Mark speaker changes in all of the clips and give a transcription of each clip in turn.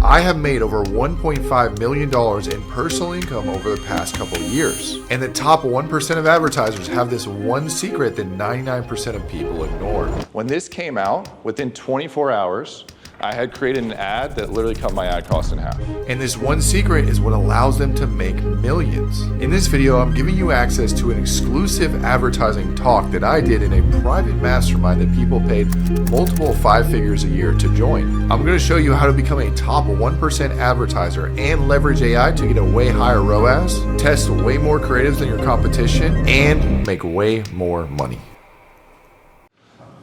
Speaker 1: I have made over $1.5 million in personal income over the past couple of years. And the top 1% of advertisers have this one secret that 99% of people ignore.
Speaker 2: When this came out, within 24 hours, I had created an ad that literally cut my ad cost in half.
Speaker 1: And this one secret is what allows them to make millions. In this video, I'm giving you access to an exclusive advertising talk that I did in a private mastermind that people paid multiple 5 figures a year to join. I'm going to show you how to become a top 1% advertiser and leverage AI to get a way higher ROAS, test way more creatives than your competition, and make way more money.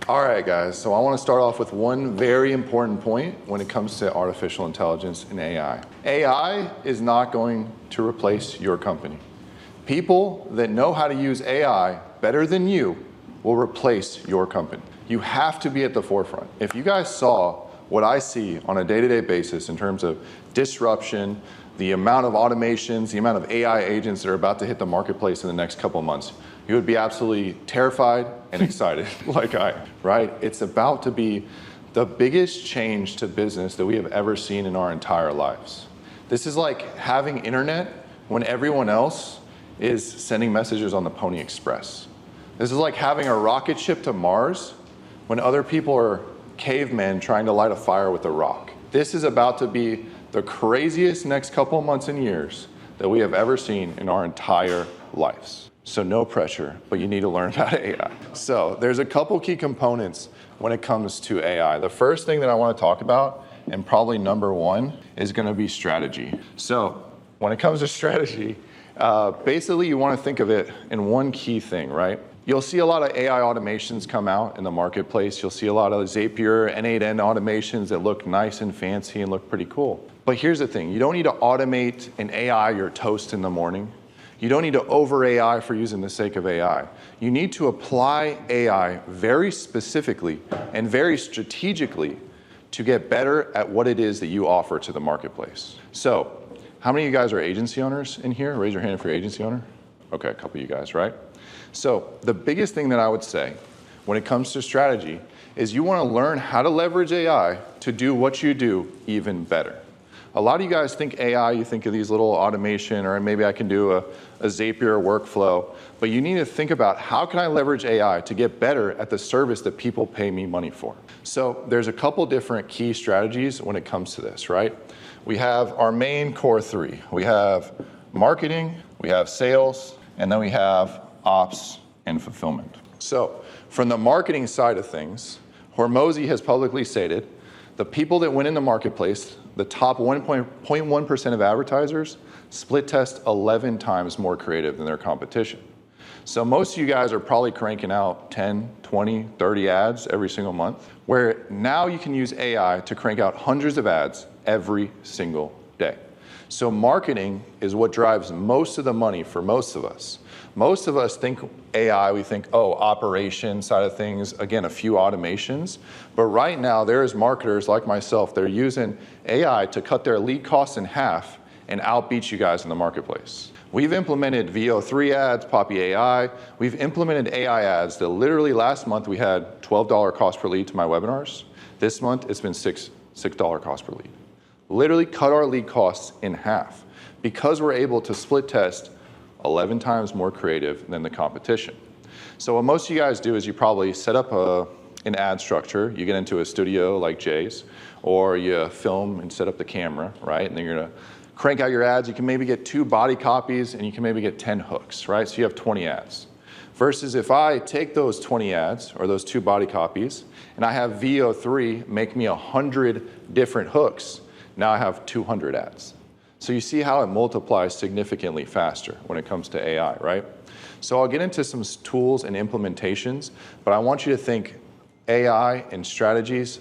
Speaker 2: All right, guys, so I want to start off with one very important point when it comes to artificial intelligence and AI. AI is not going to replace your company. People that know how to use AI better than you will replace your company. You have to be at the forefront. If you guys saw what I see on a day-to-day basis in terms of disruption, the amount of automations, the amount of AI agents that are about to hit the marketplace in the next couple of months, you would be absolutely terrified and excited like I am, right? It's about to be the biggest change to business that we have ever seen in our entire lives. This is like having internet when everyone else is sending messages on the Pony Express. This is like having a rocket ship to Mars when other people are cavemen trying to light a fire with a rock. This is about to be the craziest next couple of months and years that we have ever seen in our entire lives. So no pressure, but you need to learn about AI. So there's a couple key components when it comes to AI. The first thing that I want to talk about, and probably number one, is going to be strategy. So when it comes to strategy, basically you want to think of it in one key thing, right? You'll see a lot of AI automations come out in the marketplace. You'll see a lot of Zapier N8N automations that look nice and fancy and look pretty cool. But here's the thing, you don't need to automate an AI your toast in the morning. You don't need to over AI for using the sake of AI. You need to apply AI very specifically and very strategically to get better at what it is that you offer to the marketplace. So, how many of you guys are agency owners in here? Raise your hand if you're an agency owner. Okay, a couple of you guys, right? So, the biggest thing that I would say when it comes to strategy is you want to learn how to leverage AI to do what you do even better. A lot of you guys think AI, you think of these little automation, or maybe I can do a Zapier workflow, but you need to think about how can I leverage AI to get better at the service that people pay me money for. So there's a couple different key strategies when it comes to this, right? We have our main core three. We have marketing, we have sales, and then we have ops and fulfillment. So from the marketing side of things, Hormozy has publicly stated the people that win in the marketplace, the top 1.1% of advertisers, split test 11 times more creative than their competition. So most of you guys are probably cranking out 10, 20, 30 ads every single month, where now you can use AI to crank out hundreds of ads every single day. So marketing is what drives most of the money for most of us. Most of us think AI, we think, oh, operation side of things, again, a few automations. But right now, there's marketers like myself that are using AI to cut their lead costs in half and outbeat you guys in the marketplace. We've implemented VO3 ads, Poppy AI. We've implemented AI ads that literally last month we had $12 cost per lead to my webinars. This month, it's been $6 cost per lead. Literally cut our lead costs in half because we're able to split test 11 times more creative than the competition. So what most of you guys do is you probably set up an ad structure. You get into a studio like Jay's, or you film and set up the camera, right? And then you're gonna crank out your ads. You can maybe get 2 body copies and you can maybe get 10 hooks, right? So you have 20 ads. Versus if I take those 20 ads or those 2 body copies and I have VO3 make me 100 different hooks, now I have 200 ads. So you see how it multiplies significantly faster when it comes to AI, right? So I'll get into some tools and implementations, but I want you to think AI and strategies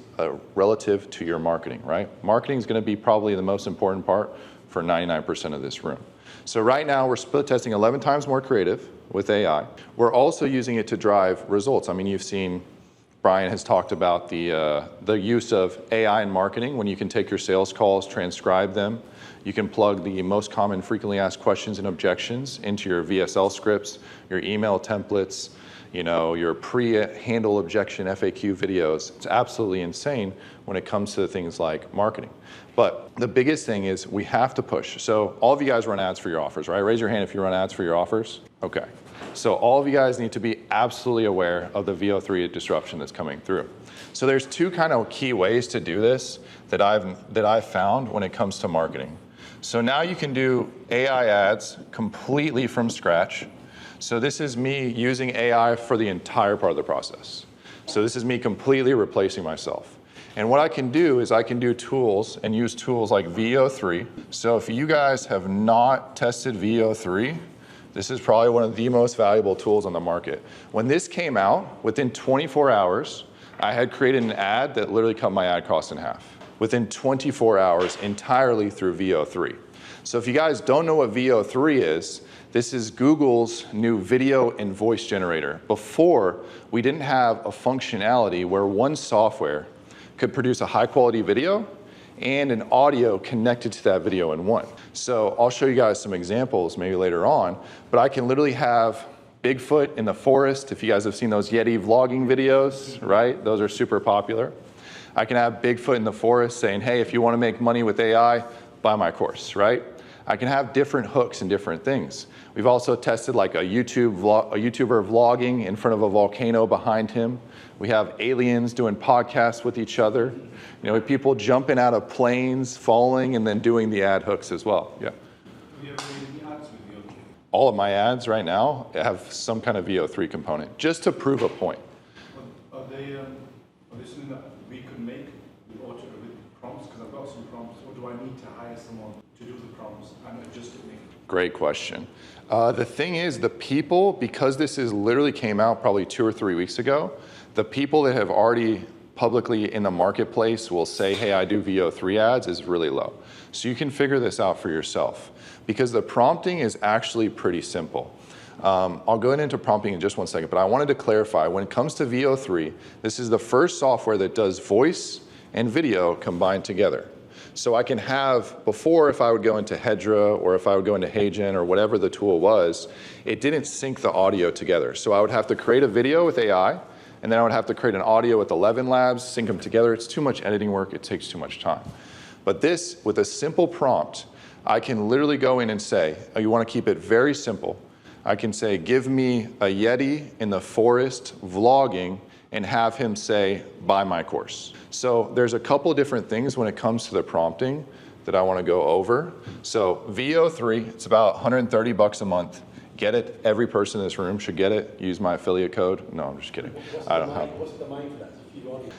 Speaker 2: relative to your marketing, right? Marketing is going to be probably the most important part for 99% of this room. So right now we're split testing 11 times more creative with AI. We're also using it to drive results. I mean, you've seen Brian has talked about the use of AI in marketing when you can take your sales calls, transcribe them. You can plug the most common frequently asked questions and objections into your VSL scripts, your email templates. your pre-handle objection FAQ videos. It's absolutely insane when it comes to things like marketing. But the biggest thing is we have to push. So all of you guys run ads for your offers, right? Raise your hand if you run ads for your offers. Okay. So all of you guys need to be absolutely aware of the VO3 disruption that's coming through. So there's two kind of key ways to do this that I've found when it comes to marketing. So now you can do AI ads completely from scratch. So this is me using AI for the entire part of the process. So this is me completely replacing myself. And what I can do is I can do tools and use tools like VO3. So if you guys have not tested VO3, this is probably one of the most valuable tools on the market. When this came out, within 24 hours, I had created an ad that literally cut my ad cost in half. Within 24 hours, entirely through VO3. So if you guys don't know what VO3 is, this is Google's new video and voice generator. Before, we didn't have a functionality where one software could produce a high quality video and an audio connected to that video in one. So I'll show you guys some examples maybe later on, but I can literally have Bigfoot in the forest. If you guys have seen those Yeti vlogging videos, right? Those are super popular. I can have Bigfoot in the forest saying, hey, if you want to make money with AI, buy my course, right? I can have different hooks and different things. We've also tested like a YouTuber vlogging in front of a volcano behind him. We have aliens doing podcasts with each other. We have people jumping out of planes, falling, and then doing the ad hooks as well. Yeah.
Speaker 3: Do you have any ads with VO3?
Speaker 2: All of my ads right now have some kind of VO3 component, just to prove a point.
Speaker 3: Are they something that we could make with prompts? Because I've got some prompts. Or do I need to hire someone to do the prompts and adjust it?
Speaker 2: Great question. The thing is, the people, because this is literally came out probably 2 or 3 weeks ago, the people that have already publicly in the marketplace will say, hey, I do VO3 ads is really low. So you can figure this out for yourself because the prompting is actually pretty simple. I'll go into prompting in just 1 second, but I wanted to clarify when it comes to VO3, this is the first software that does voice and video combined together. So I can have, before if I would go into Hedra or if I would go into HeyGen or whatever the tool was, it didn't sync the audio together. So I would have to create a video with AI, and then I would have to create an audio with 11 Labs, sync them together. It's too much editing work, it takes too much time. But this, with a simple prompt, I can literally go in and say, oh, you want to keep it very simple. I can say, give me a Yeti in the forest vlogging and have him say, buy my course. So there's a couple of different things when it comes to the prompting that I want to go over. So VO3, it's about 130 bucks a month. Get it. Every person in this room should get it. Use my affiliate code. No, I'm just kidding. I don't have.
Speaker 4: What's the mind for that?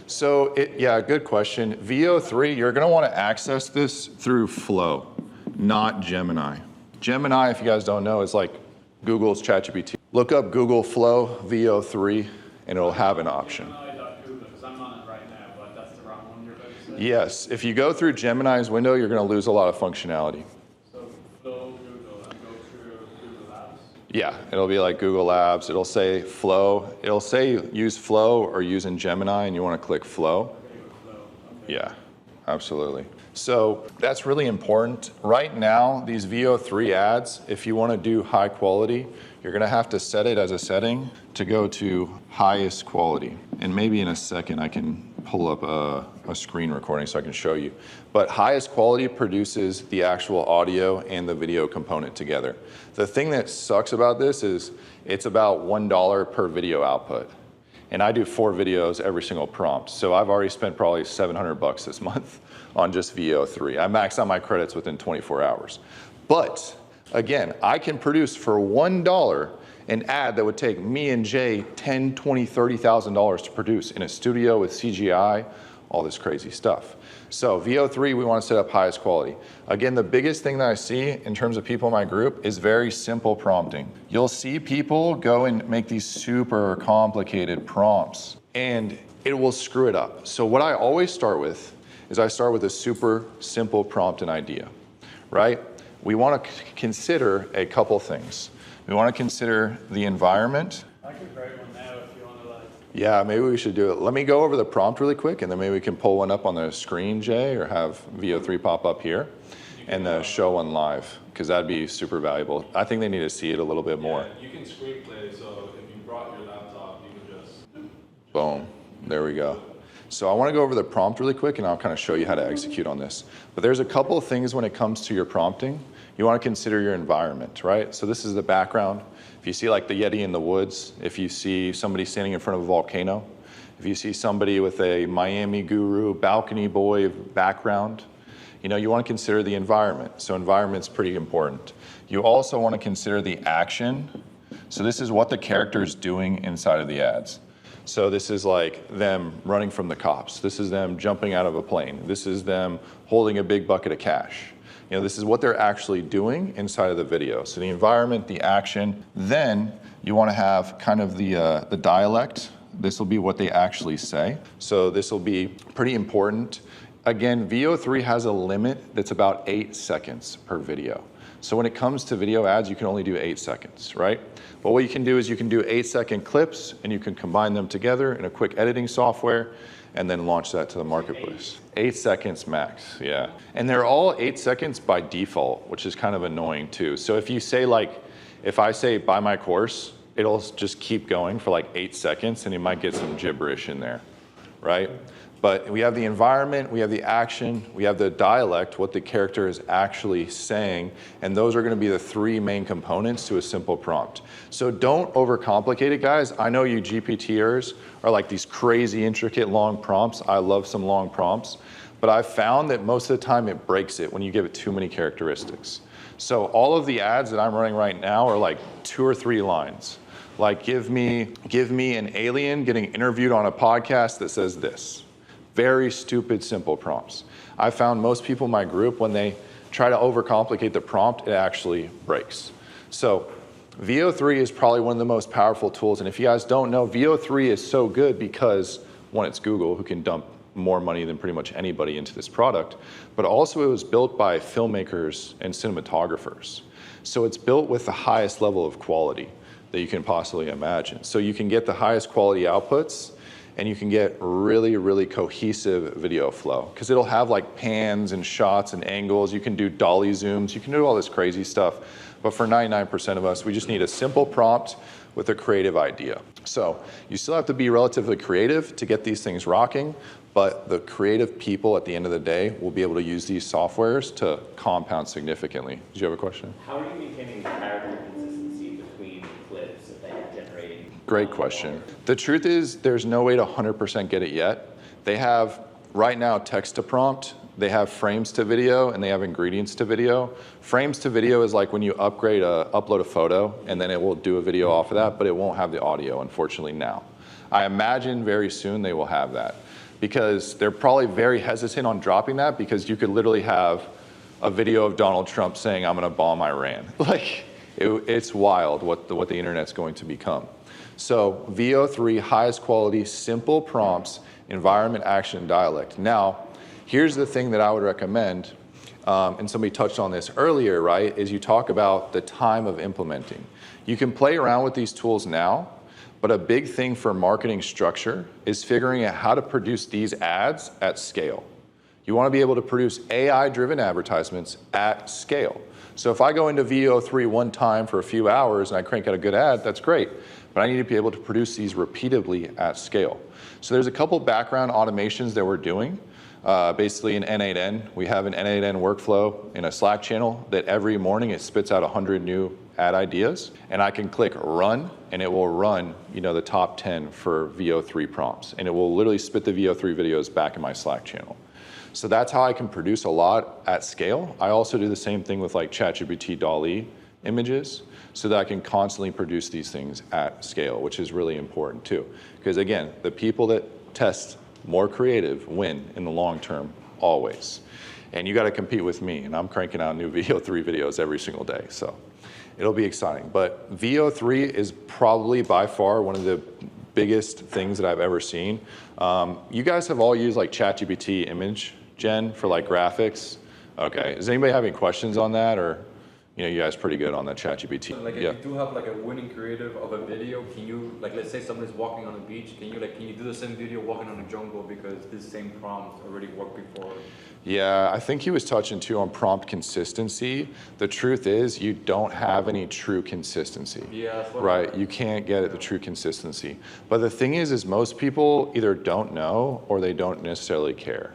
Speaker 2: So yeah, good question. VO3, you're going to want to access this through Flow, not Gemini. Gemini, if you guys don't know, is like Google's ChatGPT. Look up Google Flow VO3 and it'll have an option.
Speaker 5: Because I'm on it right now, but that's the wrong one you're about to say.
Speaker 2: Yes, if you go through Gemini's window, you're going to lose a lot of functionality.
Speaker 5: So Flow, Google, and go through Google Labs?
Speaker 2: Yeah, it'll be like Google Labs. It'll say Flow. It'll say use Flow or use in Gemini, and you want to click Flow.
Speaker 5: Okay.
Speaker 2: Yeah, absolutely. So that's really important. Right now, these VO3 ads, if you want to do high quality, you're going to have to set it as a setting to go to highest quality. And maybe in a second I can pull up a screen recording so I can show you. But highest quality produces the actual audio and the video component together. The thing that sucks about this is it's about $1 per video output. And I do 4 videos every single prompt. So I've already spent probably 700 bucks this month on just VO3. I maxed out my credits within 24 hours. But again, I can produce for $1 an ad that would take me and Jay $10,000, $20,000, $30,000 to produce in a studio with CGI, all this crazy stuff. So VO3, we want to set up highest quality. Again, the biggest thing that I see in terms of people in my group is very simple prompting. You'll see people go and make these super complicated prompts and it will screw it up. So what I always start with is I start with a super simple prompt and idea, right? We want to consider a couple things. We want to consider the environment.
Speaker 5: I can create one now if you want to
Speaker 2: Yeah, maybe we should do it. Let me go over the prompt really quick and then maybe we can pull one up on the screen, Jay, or have VO3 pop up here and show one live because that'd be super valuable. I think they need to see it a little bit more.
Speaker 6: You can screen play, so if you brought your laptop
Speaker 2: Boom, there we go. So I want to go over the prompt really quick and I'll kind of show you how to execute on this. But there's a couple of things when it comes to your prompting. You want to consider your environment, right? So this is the background. If you see like the Yeti in the woods, if you see somebody standing in front of a volcano, if you see somebody with a Miami guru, balcony boy background, you know, you want to consider the environment. So environment's pretty important. You also want to consider the action. So this is what the character is doing inside of the ads. So this is like them running from the cops. This is them jumping out of a plane. This is them holding a big bucket of cash. You know, this is what they're actually doing inside of the video. So the environment, the action. Then you want to have kind of the dialect. This will be what they actually say. So this will be pretty important. Again, VO3 has a limit that's about 8 seconds per video. So when it comes to video ads, you can only do 8 seconds, right? But what you can do is you can do 8-second clips and you can combine them together in a quick editing software and then launch that to the marketplace. 8 seconds max, yeah. And they're all 8 seconds by default, which is kind of annoying too. So if you say like, if I say buy my course, it'll just keep going for like 8 seconds and you might get some gibberish in there, right? But we have the environment, we have the action, we have the dialect, what the character is actually saying, and those are gonna be the 3 main components to a simple prompt. So don't overcomplicate it, guys. I know you GPTers are like these crazy, intricate, long prompts. I love some long prompts, but I've found that most of the time it breaks it when you give it too many characteristics. So all of the ads that I'm running right now are like 2 or 3 lines. Like give me an alien getting interviewed on a podcast that says this. Very stupid, simple prompts. I found most people in my group, when they try to overcomplicate the prompt, it actually breaks. So VO3 is probably one of the most powerful tools. And if you guys don't know, VO3 is so good because, one, it's Google, who can dump more money than pretty much anybody into this product, but also it was built by filmmakers and cinematographers. So it's built with the highest level of quality that you can possibly imagine. So you can get the highest quality outputs and you can get really, really cohesive video flow because it'll have like pans and shots and angles. You can do dolly zooms. You can do all this crazy stuff. But for 99% of us, we just need a simple prompt with a creative idea. So you still have to be relatively creative to get these things rocking, but the creative people at the end of the day will be able to use these softwares to compound significantly. Did you have a question?
Speaker 4: How are you maintaining character consistency between clips that you're generating?
Speaker 2: Great question. The truth is there's no way to 100% get it yet. They have right now text to prompt, they have frames to video, and they have ingredients to video. Frames to video is like when you upload a photo and then it will do a video off of that, but it won't have the audio, unfortunately, now. I imagine very soon they will have that because they're probably very hesitant on dropping that because you could literally have a video of Donald Trump saying, I'm gonna bomb Iran. Like, it's wild what the internet's going to become. So VO3, highest quality, simple prompts, environment, action, dialect. Now, here's the thing that I would recommend, and somebody touched on this earlier, right, is you talk about the time of implementing. You can play around with these tools now, but a big thing for marketing structure is figuring out how to produce these ads at scale. You want to be able to produce AI-driven advertisements at scale. So if I go into VO3 one time for a few hours and I crank out a good ad, that's great. But I need to be able to produce these repeatedly at scale. So there's a couple background automations that we're doing. Basically in N8N, we have an N8N workflow in a Slack channel that every morning it spits out 100 new ad ideas. And I can click run and it will run, the top 10 for VO3 prompts. And it will literally spit the VO3 videos back in my Slack channel. So that's how I can produce a lot at scale. I also do the same thing with like ChatGPT DALL-E images so that I can constantly produce these things at scale, which is really important too. Because again, the people that test more creative win in the long term, always. And you gotta compete with me, and I'm cranking out new VO3 videos every single day, so it'll be exciting. But VO3 is probably by far one of the biggest things that I've ever seen. You guys have all used like ChatGPT image gen for like graphics. Okay, does anybody have any questions on that, or you guys are pretty good on that ChatGPT.
Speaker 6: Like if
Speaker 2: Yeah.
Speaker 6: you do have like a winning creative of a video, can you, like, let's say somebody's walking on a beach, can you do the same video walking on a jungle because this same prompt already worked before?
Speaker 2: Yeah, I think he was touching too on prompt consistency. The truth is you don't have any true consistency.
Speaker 6: Yeah, that's what
Speaker 2: Right, you can't get at the true consistency. But the thing is most people either don't know or they don't necessarily care,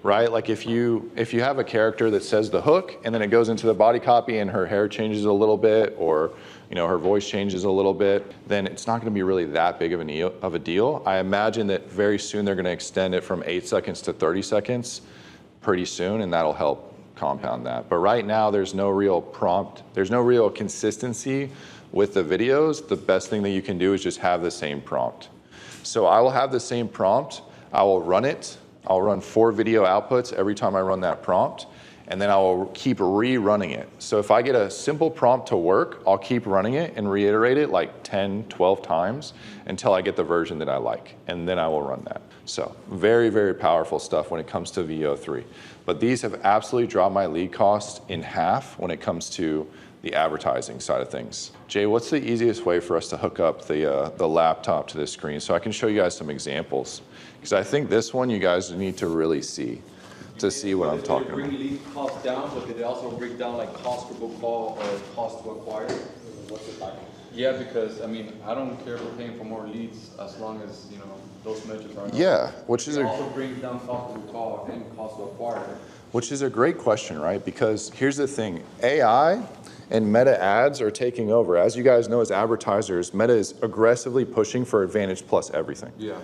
Speaker 2: right? Like if you have a character that says the hook and then it goes into the body copy and her hair changes a little bit or her voice changes a little bit, then it's not gonna be really that big of a deal. I imagine that very soon they're gonna extend it from 8 seconds to 30 seconds pretty soon, and that'll help compound that. But right now, there's no real consistency with the videos. The best thing that you can do is just have the same prompt. So I will have the same prompt, I will run it, I'll run 4 video outputs every time I run that prompt, and then I will keep rerunning it. So if I get a simple prompt to work, I'll keep running it and reiterate it like 10, 12 times until I get the version that I like, and then I will run that. So very, very powerful stuff when it comes to VO3. But these have absolutely dropped my lead cost in half when it comes to the advertising side of things. Jay, what's the easiest way for us to hook up the laptop to this screen so I can show you guys some examples? Because I think this one you guys need to really see to see what I'm talking
Speaker 6: Did it
Speaker 2: about.
Speaker 6: bring lead cost down, but did it also bring down like cost per book call or cost to acquire? What's it like? Yeah, because I mean, I don't care if we're paying for more leads as long as, those metrics are.
Speaker 2: Yeah, which is
Speaker 6: It also brings down cost per call and cost to acquire.
Speaker 2: Which is a great question, right? Because here's the thing, AI and Meta ads are taking over. As you guys know, as advertisers, Meta is aggressively pushing for Advantage Plus everything.
Speaker 6: Yeah.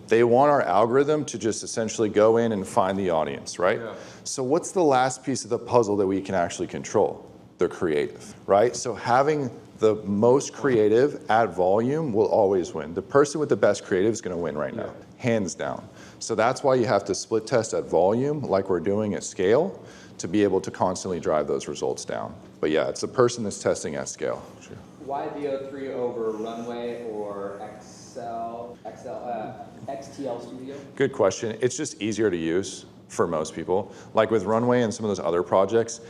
Speaker 2: They want our algorithm to just essentially go in and find the audience, right?
Speaker 6: Yeah.
Speaker 2: So what's the last piece of the puzzle that we can actually control? The creative, right? So having the most creative at volume will always win. The person with the best creative is gonna win right now, hands down. So that's why you have to split test at volume like we're doing at scale to be able to constantly drive those results down. But yeah, it's the person that's testing at scale. Sure.
Speaker 7: Why VO3 over Runway or XTL Studio?
Speaker 2: Good question. It's just easier to use for most people. Like with Runway and some of those other projects,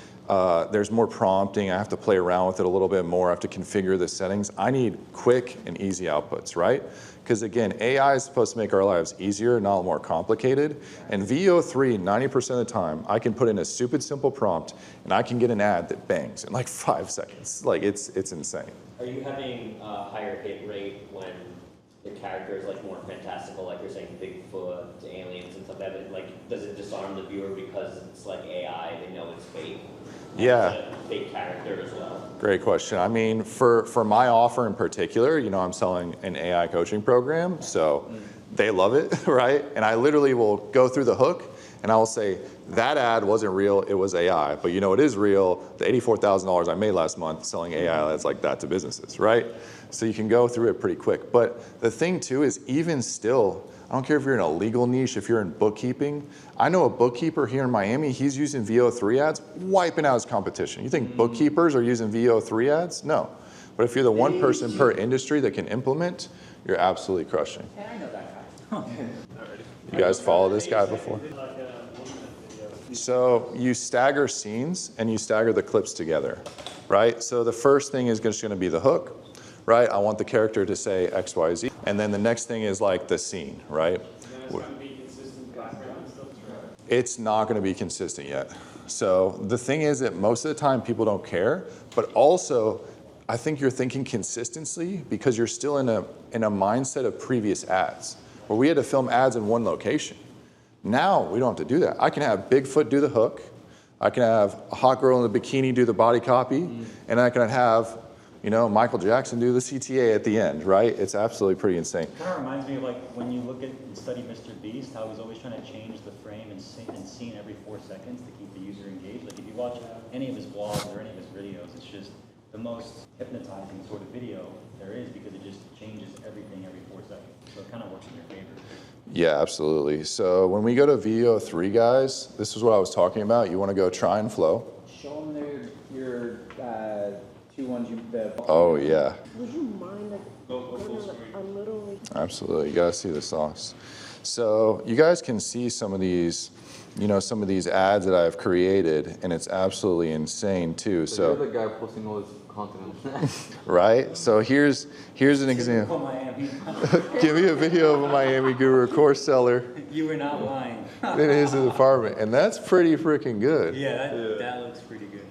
Speaker 2: there's more prompting. I have to play around with it a little bit more. I have to configure the settings. I need quick and easy outputs, right? Because again, AI is supposed to make our lives easier, not more complicated. And VO3, 90% of the time, I can put in a stupid simple prompt and I can get an ad that bangs in like 5 seconds. Like it's insane.
Speaker 4: Are you having a higher hit rate when the character is like more fantastical, like you're saying Bigfoot, aliens and stuff like that? Like, does it disarm the viewer because it's like AI, they know it's fake?
Speaker 2: Yeah.
Speaker 4: It's a fake character as well.
Speaker 2: Great question. I mean, for my offer in particular, I'm selling an AI coaching program, so they love it, right? And I literally will go through the hook and I will say, that ad wasn't real, it was AI. But it is real, the $84,000 I made last month selling AI ads like that to businesses, right? So you can go through it pretty quick. But the thing too is even still, I don't care if you're in a legal niche, if you're in bookkeeping. I know a bookkeeper here in Miami, he's using VO3 ads, wiping out his competition. You think bookkeepers are using VO3 ads? No. But if you're the one person per industry that can implement, you're absolutely crushing.
Speaker 7: Hey, I know that guy.
Speaker 2: You guys follow this guy before?
Speaker 5: Like a 1 minute video.
Speaker 2: So you stagger scenes and you stagger the clips together, right? So the first thing is just gonna be the hook, right? I want the character to say X, Y, Z. And then the next thing is like the scene, right?
Speaker 5: Then it's going to be consistent background and stuff.
Speaker 2: It's not gonna be consistent yet. So the thing is that most of the time people don't care, but also I think you're thinking consistency because you're still in a mindset of previous ads where we had to film ads in one location. Now we don't have to do that. I can have Bigfoot do the hook, I can have a hot girl in a bikini do the body copy, and I can have Michael Jackson do the CTA at the end, right? It's absolutely pretty insane.
Speaker 8: Kind of reminds me of like when you look at and study Mr. Beast, how he's always trying to change the frame and scene every 4 seconds to keep the user engaged. Like if you watch any of his vlogs or any of his videos, it's just the most hypnotizing sort of video there is because it just changes everything every 4 seconds. So it kind of works in your favor.
Speaker 2: Yeah, absolutely. So when we go to VO3, guys, this is what I was talking about. You want to go try and flow.
Speaker 7: Show them your 2 ones you.
Speaker 2: Oh, yeah.
Speaker 9: Would you mind
Speaker 5: Go full screen.
Speaker 9: a little?
Speaker 2: Absolutely. You guys see the sauce. So you guys can see some of these you know, some of these ads that I've created, and it's absolutely insane too.
Speaker 6: So you're the guy posting all this content.
Speaker 2: Right? So here's an example.
Speaker 8: Miami.
Speaker 2: Give me a video of a Miami Guru course seller
Speaker 8: You were not lying.
Speaker 2: in his apartment, and that's pretty freaking good.
Speaker 8: Yeah, that looks pretty good.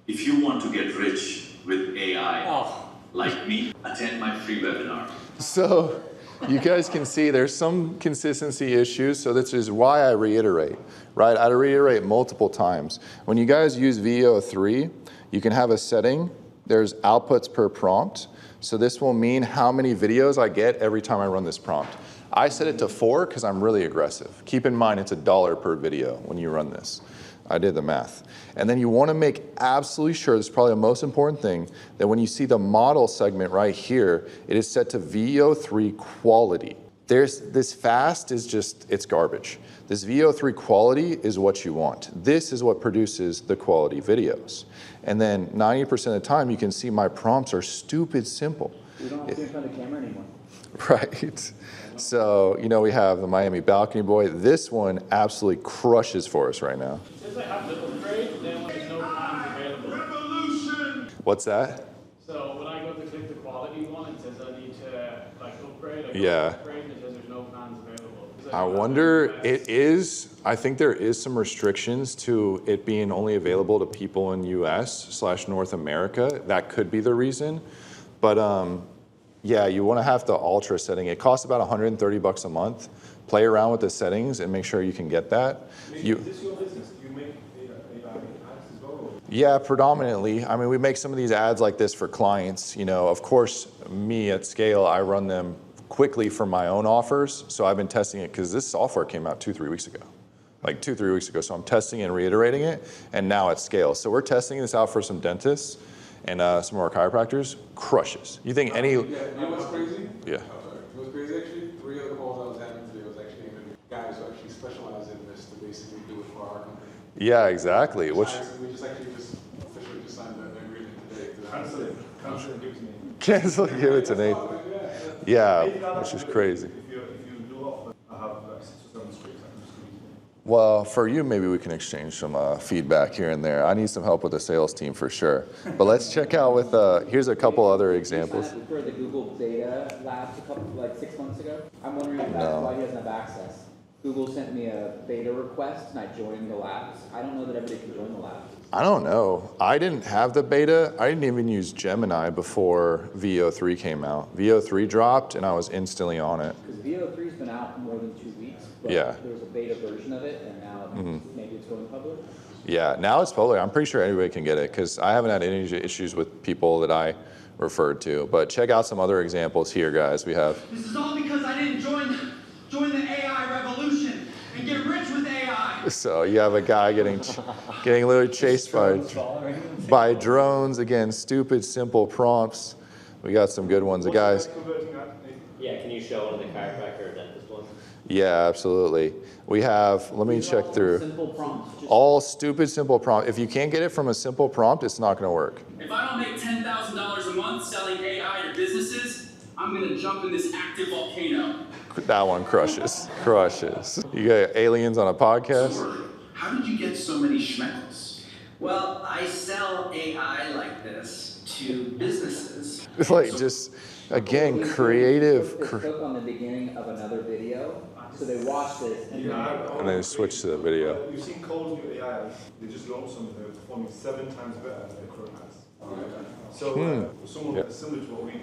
Speaker 9: If you want to get rich with AI,
Speaker 8: Oh.
Speaker 9: like me, attend my free webinar.
Speaker 2: So you guys can see there's some consistency issues, so this is why I reiterate, right? I reiterate multiple times. When you guys use VO3, you can have a setting, there's outputs per prompt, so this will mean how many videos I get every time I run this prompt. I set it to 4 because I'm really aggressive. Keep in mind it's $1 per video when you run this. I did the math. And then you want to make absolutely sure, this is probably the most important thing, that when you see the model segment right here, it is set to VO3 quality. This fast is just, it's garbage. This VO3 quality is what you want. This is what produces the quality videos. And then 90% of the time, you can see my prompts are stupid simple.
Speaker 7: You don't have to in front of the camera anymore.
Speaker 2: Right. So, you know, we have the Miami Balcony Boy. This one absolutely crushes for us right now.
Speaker 5: It says I have to upgrade, then there's no plans available. Revolution!
Speaker 2: What's that?
Speaker 5: So when I go to click the quality one, it says I need to like upgrade. I go
Speaker 2: Yeah.
Speaker 5: to upgrade, and it says there's no plans available.
Speaker 2: I wonder, I think there is some restrictions to it being only available to people in US/North America. That could be the reason. But yeah, you want to have the ultra setting. It costs about $130 a month. Play around with the settings and make sure you can get that.
Speaker 3: Is this your business? Do you make AI ads as well?
Speaker 2: Yeah, predominantly. I mean, we make some of these ads like this for clients. You know, of course, me at scale, I run them quickly for my own offers. So I've been testing it because this software came out 2-3 weeks ago. Like 2-3 weeks ago. So I'm testing and reiterating it, and now at scale. So we're testing this out for some dentists and some of our chiropractors. Crushes. You think any...
Speaker 10: Yeah, you know what's crazy?
Speaker 2: Yeah.
Speaker 10: I'm sorry. You know what's crazy actually? 3 other calls I was having today was actually interviewing guys who actually specialize in this to basically do it for our company.
Speaker 2: Yeah, exactly. Which...
Speaker 10: We just officially just signed an agreement today.
Speaker 3: Cancel it and give it to me.
Speaker 2: Cancel, give it to Nathan. Yeah, which is crazy.
Speaker 3: If you do offer, I have like 6 or 7 scripts I can just give you.
Speaker 2: Well, for you, maybe we can exchange some feedback here and there. I need some help with the sales team for sure. But let's check out with, here's a couple other examples.
Speaker 7: You signed up for the Google Beta Labs like 6 months ago. I'm wondering if that's
Speaker 2: No.
Speaker 7: why he doesn't have access. Google sent me a beta request and I joined the labs. I don't know that everybody can join the labs.
Speaker 2: I don't know. I didn't have the beta. I didn't even use Gemini before VO3 came out. VO3 dropped and I was instantly on it.
Speaker 7: Because VO3's been out more than 2 weeks. But
Speaker 2: Yeah.
Speaker 7: there was a beta version of it and now maybe it's going public.
Speaker 2: Yeah, now it's public. I'm pretty sure anybody can get it because I haven't had any issues with people that I referred to. But check out some other examples here, guys. We have...
Speaker 11: This is all because I didn't join the AI revolution and get rich with AI.
Speaker 2: So you have a guy getting literally chased by drones. Again, stupid, simple prompts. We got some good ones. The guys...
Speaker 4: Yeah, can you show one of the chiropractor or dentist ones?
Speaker 2: Yeah, absolutely. We have, let me check through.
Speaker 7: Simple prompts.
Speaker 2: All stupid, simple prompt. If you can't get it from a simple prompt, it's not going to work.
Speaker 11: If I don't make $10,000 a month selling AI to businesses, I'm gonna jump in this active volcano.
Speaker 2: That one crushes. Crushes. You got aliens on a podcast?
Speaker 11: Sorry, how did you get so many schmeckles? Well, I sell AI like this to businesses.
Speaker 2: It's like just, again, creative.
Speaker 7: Click on the beginning of another video, so they watch this and
Speaker 2: then switch to the video.
Speaker 3: You've seen Cole's new AI ads. They just launched something they're performing 7 times better than their current ads. So someone similar to what we do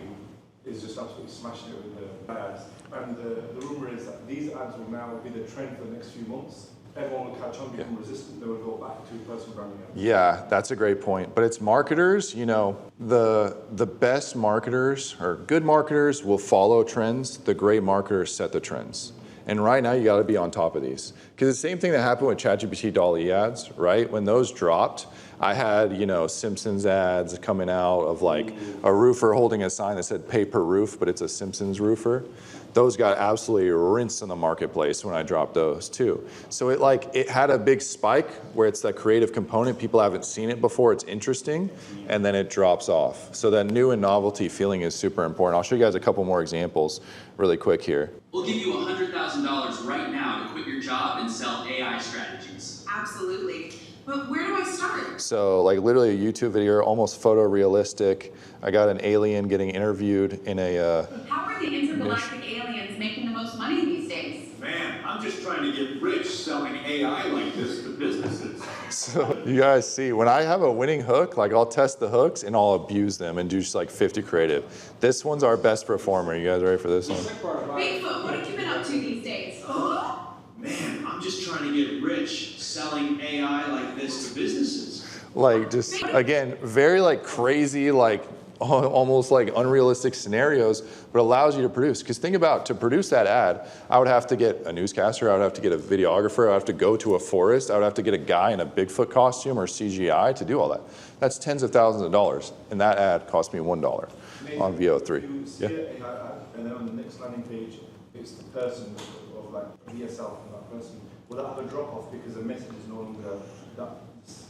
Speaker 3: is just absolutely smashing it with the ads. And the rumor is that these ads will now be the trend for the next few months. Everyone will catch on, become resistant, they will go back to personal branding ads.
Speaker 2: Yeah, that's a great point. But it's marketers, you know, the best marketers or good marketers will follow trends. The great marketers set the trends. And right now you got to be on top of these. Because the same thing that happened with ChatGPT DALL-E ads, right? When those dropped, I had, you know, Simpsons ads coming out of like a roofer holding a sign that said pay per roof, but it's a Simpsons roofer. Those got absolutely rinsed in the marketplace when I dropped those too. So it had a big spike where it's that creative component. People haven't seen it before. It's interesting. And then it drops off. So that new and novelty feeling is super important. I'll show you guys a couple more examples really quick here.
Speaker 11: We'll give you $100,000 right now to quit your job and sell AI strategies.
Speaker 12: But where do I start?
Speaker 2: So like literally a YouTube video, almost photorealistic. I got an alien getting interviewed in a...
Speaker 12: How are the intergalactic aliens making the most money these days?
Speaker 9: Man, I'm just trying to get rich selling AI like this to businesses.
Speaker 2: So you guys see, when I have a winning hook, like I'll test the hooks and I'll abuse them and do just like 50 creative. This one's our best performer. You guys ready for this one?
Speaker 12: Bigfoot, what have you been up to these days?
Speaker 9: Man, I'm just trying to get rich selling AI like this to businesses.
Speaker 2: Like just, again, very like crazy, like almost like unrealistic scenarios, but allows you to produce. Because think about, to produce that ad, I would have to get a newscaster, I would have to get a videographer, I would have to go to a forest, I would have to get a guy in a Bigfoot costume or CGI to do all that. That's tens of thousands of dollars, and that ad cost me $1 on VO3.
Speaker 3: You see it, and then on the next landing page, it's the person of like yourself and that person. Will that have a drop off because the message is no longer that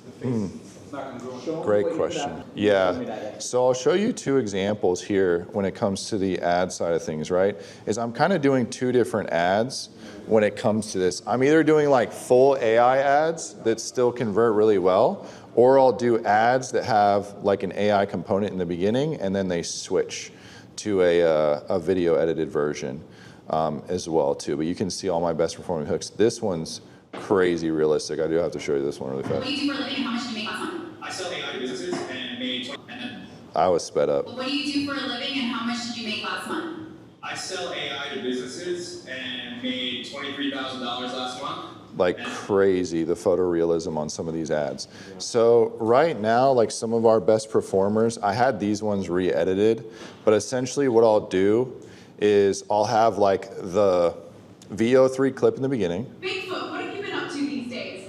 Speaker 3: the face? It's not going to grow.
Speaker 2: Great question. Yeah. So I'll show you two examples here when it comes to the ad side of things, right? Is I'm kind of doing two different ads when it comes to this. I'm either doing like full AI ads that still convert really well, or I'll do ads that have like an AI component in the beginning and then they switch to a video edited version as well too. But you can see all my best performing hooks. This one's crazy realistic. I do have to show you this one really fast.
Speaker 12: What do you do for a living? How much do you make last month?
Speaker 9: I sell AI to businesses and made 20,
Speaker 2: I was sped up.
Speaker 12: What do you do for a living and how much did you make last month?
Speaker 9: I sell AI to businesses and made $23,000 last month.
Speaker 2: Like crazy, the photorealism on some of these ads. So right now, like some of our best performers, I had these ones re-edited, but essentially what I'll do is I'll have like the VO3 clip in the beginning.
Speaker 12: Bigfoot, what have you been up to these days?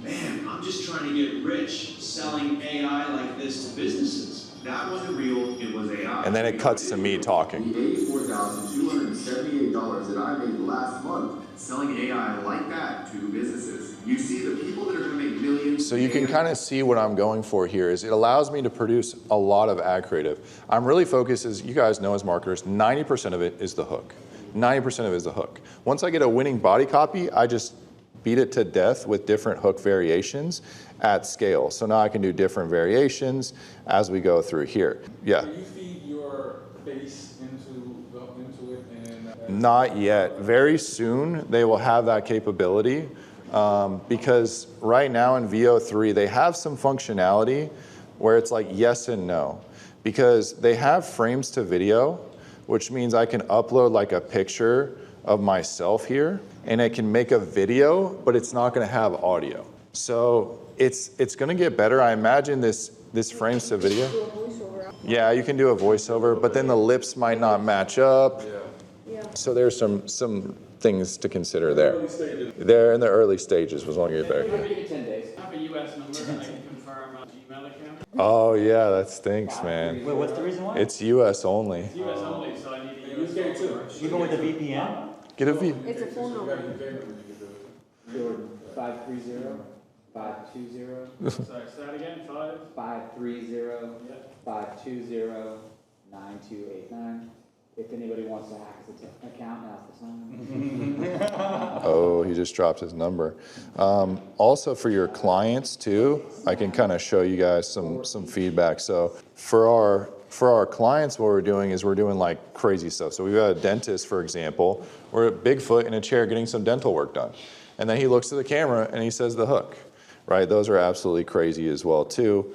Speaker 9: Man, I'm just trying to get rich selling AI like this to businesses. That wasn't real, it was AI.
Speaker 2: And then it cuts to me talking.
Speaker 13: The $84,278 that I made last month selling AI like that to businesses. You see the people that are going to make millions.
Speaker 2: So you can kind of see what I'm going for here is it allows me to produce a lot of ad creative. I'm really focused, as you guys know as marketers, 90% of it is the hook. 90% of it is the hook. Once I get a winning body copy, I just beat it to death with different hook variations at scale. So now I can do different variations as we go through here. Yeah.
Speaker 10: Do you feed your base into it? And
Speaker 2: Not yet. Very soon they will have that capability because right now in VO3 they have some functionality where it's like yes and no, because they have frames to video, which means I can upload like a picture of myself here and it can make a video, but it's not going to have audio. So it's going to get better. I imagine this frames to video. Yeah, you can do a voiceover, but then the lips might not match up. So there's some things to consider there. They're in the early stages. Was long get there.
Speaker 5: I have a US number that I can confirm on Gmail account.
Speaker 2: Oh yeah, that stinks, man.
Speaker 8: Wait, what's the reason why?
Speaker 2: It's US only.
Speaker 5: It's US only, so I need a US number.
Speaker 8: Even with the VPN?
Speaker 2: Get a V.
Speaker 12: It's a phone number.
Speaker 7: 530 520
Speaker 5: Sorry, start again.
Speaker 7: 530 520 9289. If anybody wants to hack his account, now's the time.
Speaker 2: Oh, he just dropped his number. Also for your clients too, I can kind of show you guys some feedback. So for our clients, what we're doing is we're doing like crazy stuff. So we've got a dentist, for example. We're at Bigfoot in a chair getting some dental work done. And then he looks at the camera and he says the hook, right? Those are absolutely crazy as well too.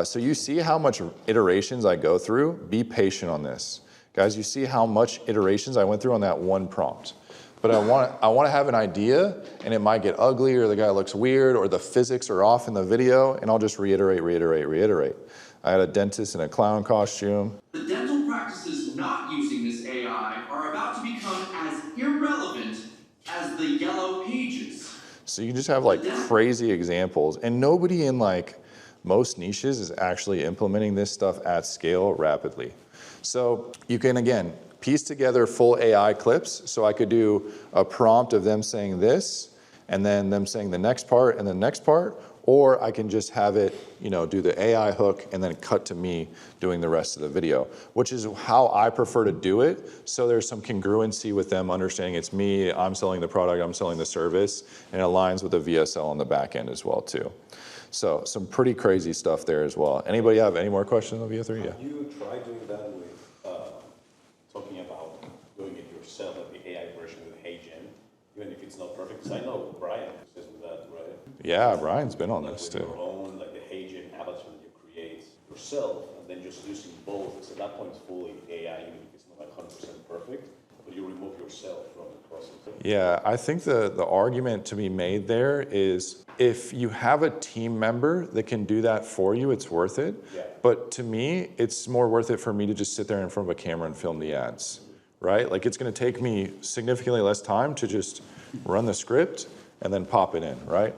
Speaker 2: So you see how much iterations I go through. Be patient on this. Guys, you see how much iterations I went through on that one prompt. But I want to have an idea, and it might get ugly, or the guy looks weird, or the physics are off in the video, and I'll just reiterate. I had a dentist in a clown costume.
Speaker 9: The dental practices not using this AI are about to become as irrelevant as the yellow pages.
Speaker 2: So you just have like crazy examples, and nobody in like most niches is actually implementing this stuff at scale rapidly. So you can, again, piece together full AI clips. So I could do a prompt of them saying this, and then them saying the next part and the next part, or I can just have it, do the AI hook and then cut to me doing the rest of the video, which is how I prefer to do it. So there's some congruency with them understanding it's me, I'm selling the product, I'm selling the service, and it aligns with the VSL on the back end as well too. So some pretty crazy stuff there as well. Anybody have any more questions on VO3? Yeah.
Speaker 14: You try doing that with talking about doing it yourself, like the AI version with HeyGen, even if it's not perfect. Because I know Brian says with that, right?
Speaker 2: Yeah, Brian's been on this too.
Speaker 14: Your own, like the HeyGen avatar that you create yourself, and then just using both. So at that point, it's fully AI, even if it's not like 100% perfect. But you remove yourself from the process.
Speaker 2: Yeah, I think the argument to be made there is if you have a team member that can do that for you, it's worth it.
Speaker 14: Yeah.
Speaker 2: But to me, it's more worth it for me to just sit there in front of a camera and film the ads, right? Like it's going to take me significantly less time to just run the script and then pop it in, right?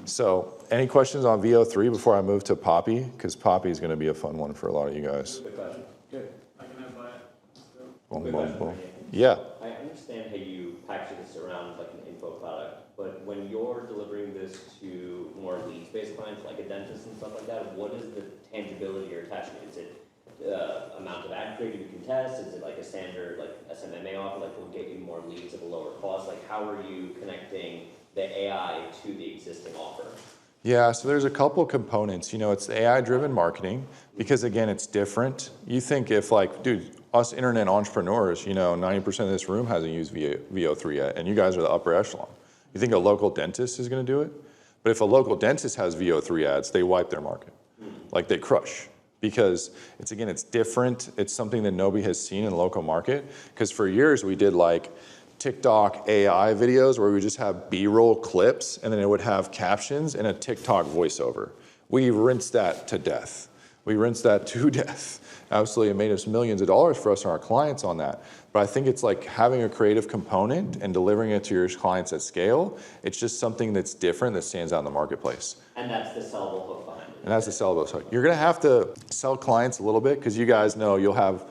Speaker 2: So any questions on VO3 before I move to Poppy? Because Poppy is going to be a fun one for a lot of you guys.
Speaker 5: Good. I can have it.
Speaker 2: Boom, boom, boom. Yeah.
Speaker 4: I understand how you package this around like an info product, but when you're delivering this to more leads-based clients, like a dentist and stuff like that, what is the tangibility you're attaching? Is it amount of ad creative you can test? Is it like a standard like SMMA offer, like we'll get you more leads at a lower cost? Like how are you connecting the AI to the existing offer?
Speaker 2: Yeah, so there's a couple components. It's the AI-driven marketing because, again, it's different. You think if, like, dude, us internet entrepreneurs, 90% of this room hasn't used VO3 yet, and you guys are the upper echelon. You think a local dentist is going to do it? But if a local dentist has VO3 ads, they wipe their market. Like, they crush. Because, it's different. It's something that nobody has seen in the local market. Because for years, we did, like, TikTok AI videos where we just have B-roll clips and then it would have captions and a TikTok voiceover. We rinsed that to death. Absolutely, it made us millions of dollars for us and our clients on that. But I think it's like having a creative component and delivering it to your clients at scale. It's just something that's different that stands out in the marketplace.
Speaker 4: And that's the sellable hook behind it.
Speaker 2: And that's the sellable hook. You're gonna have to sell clients a little bit because you guys know you'll have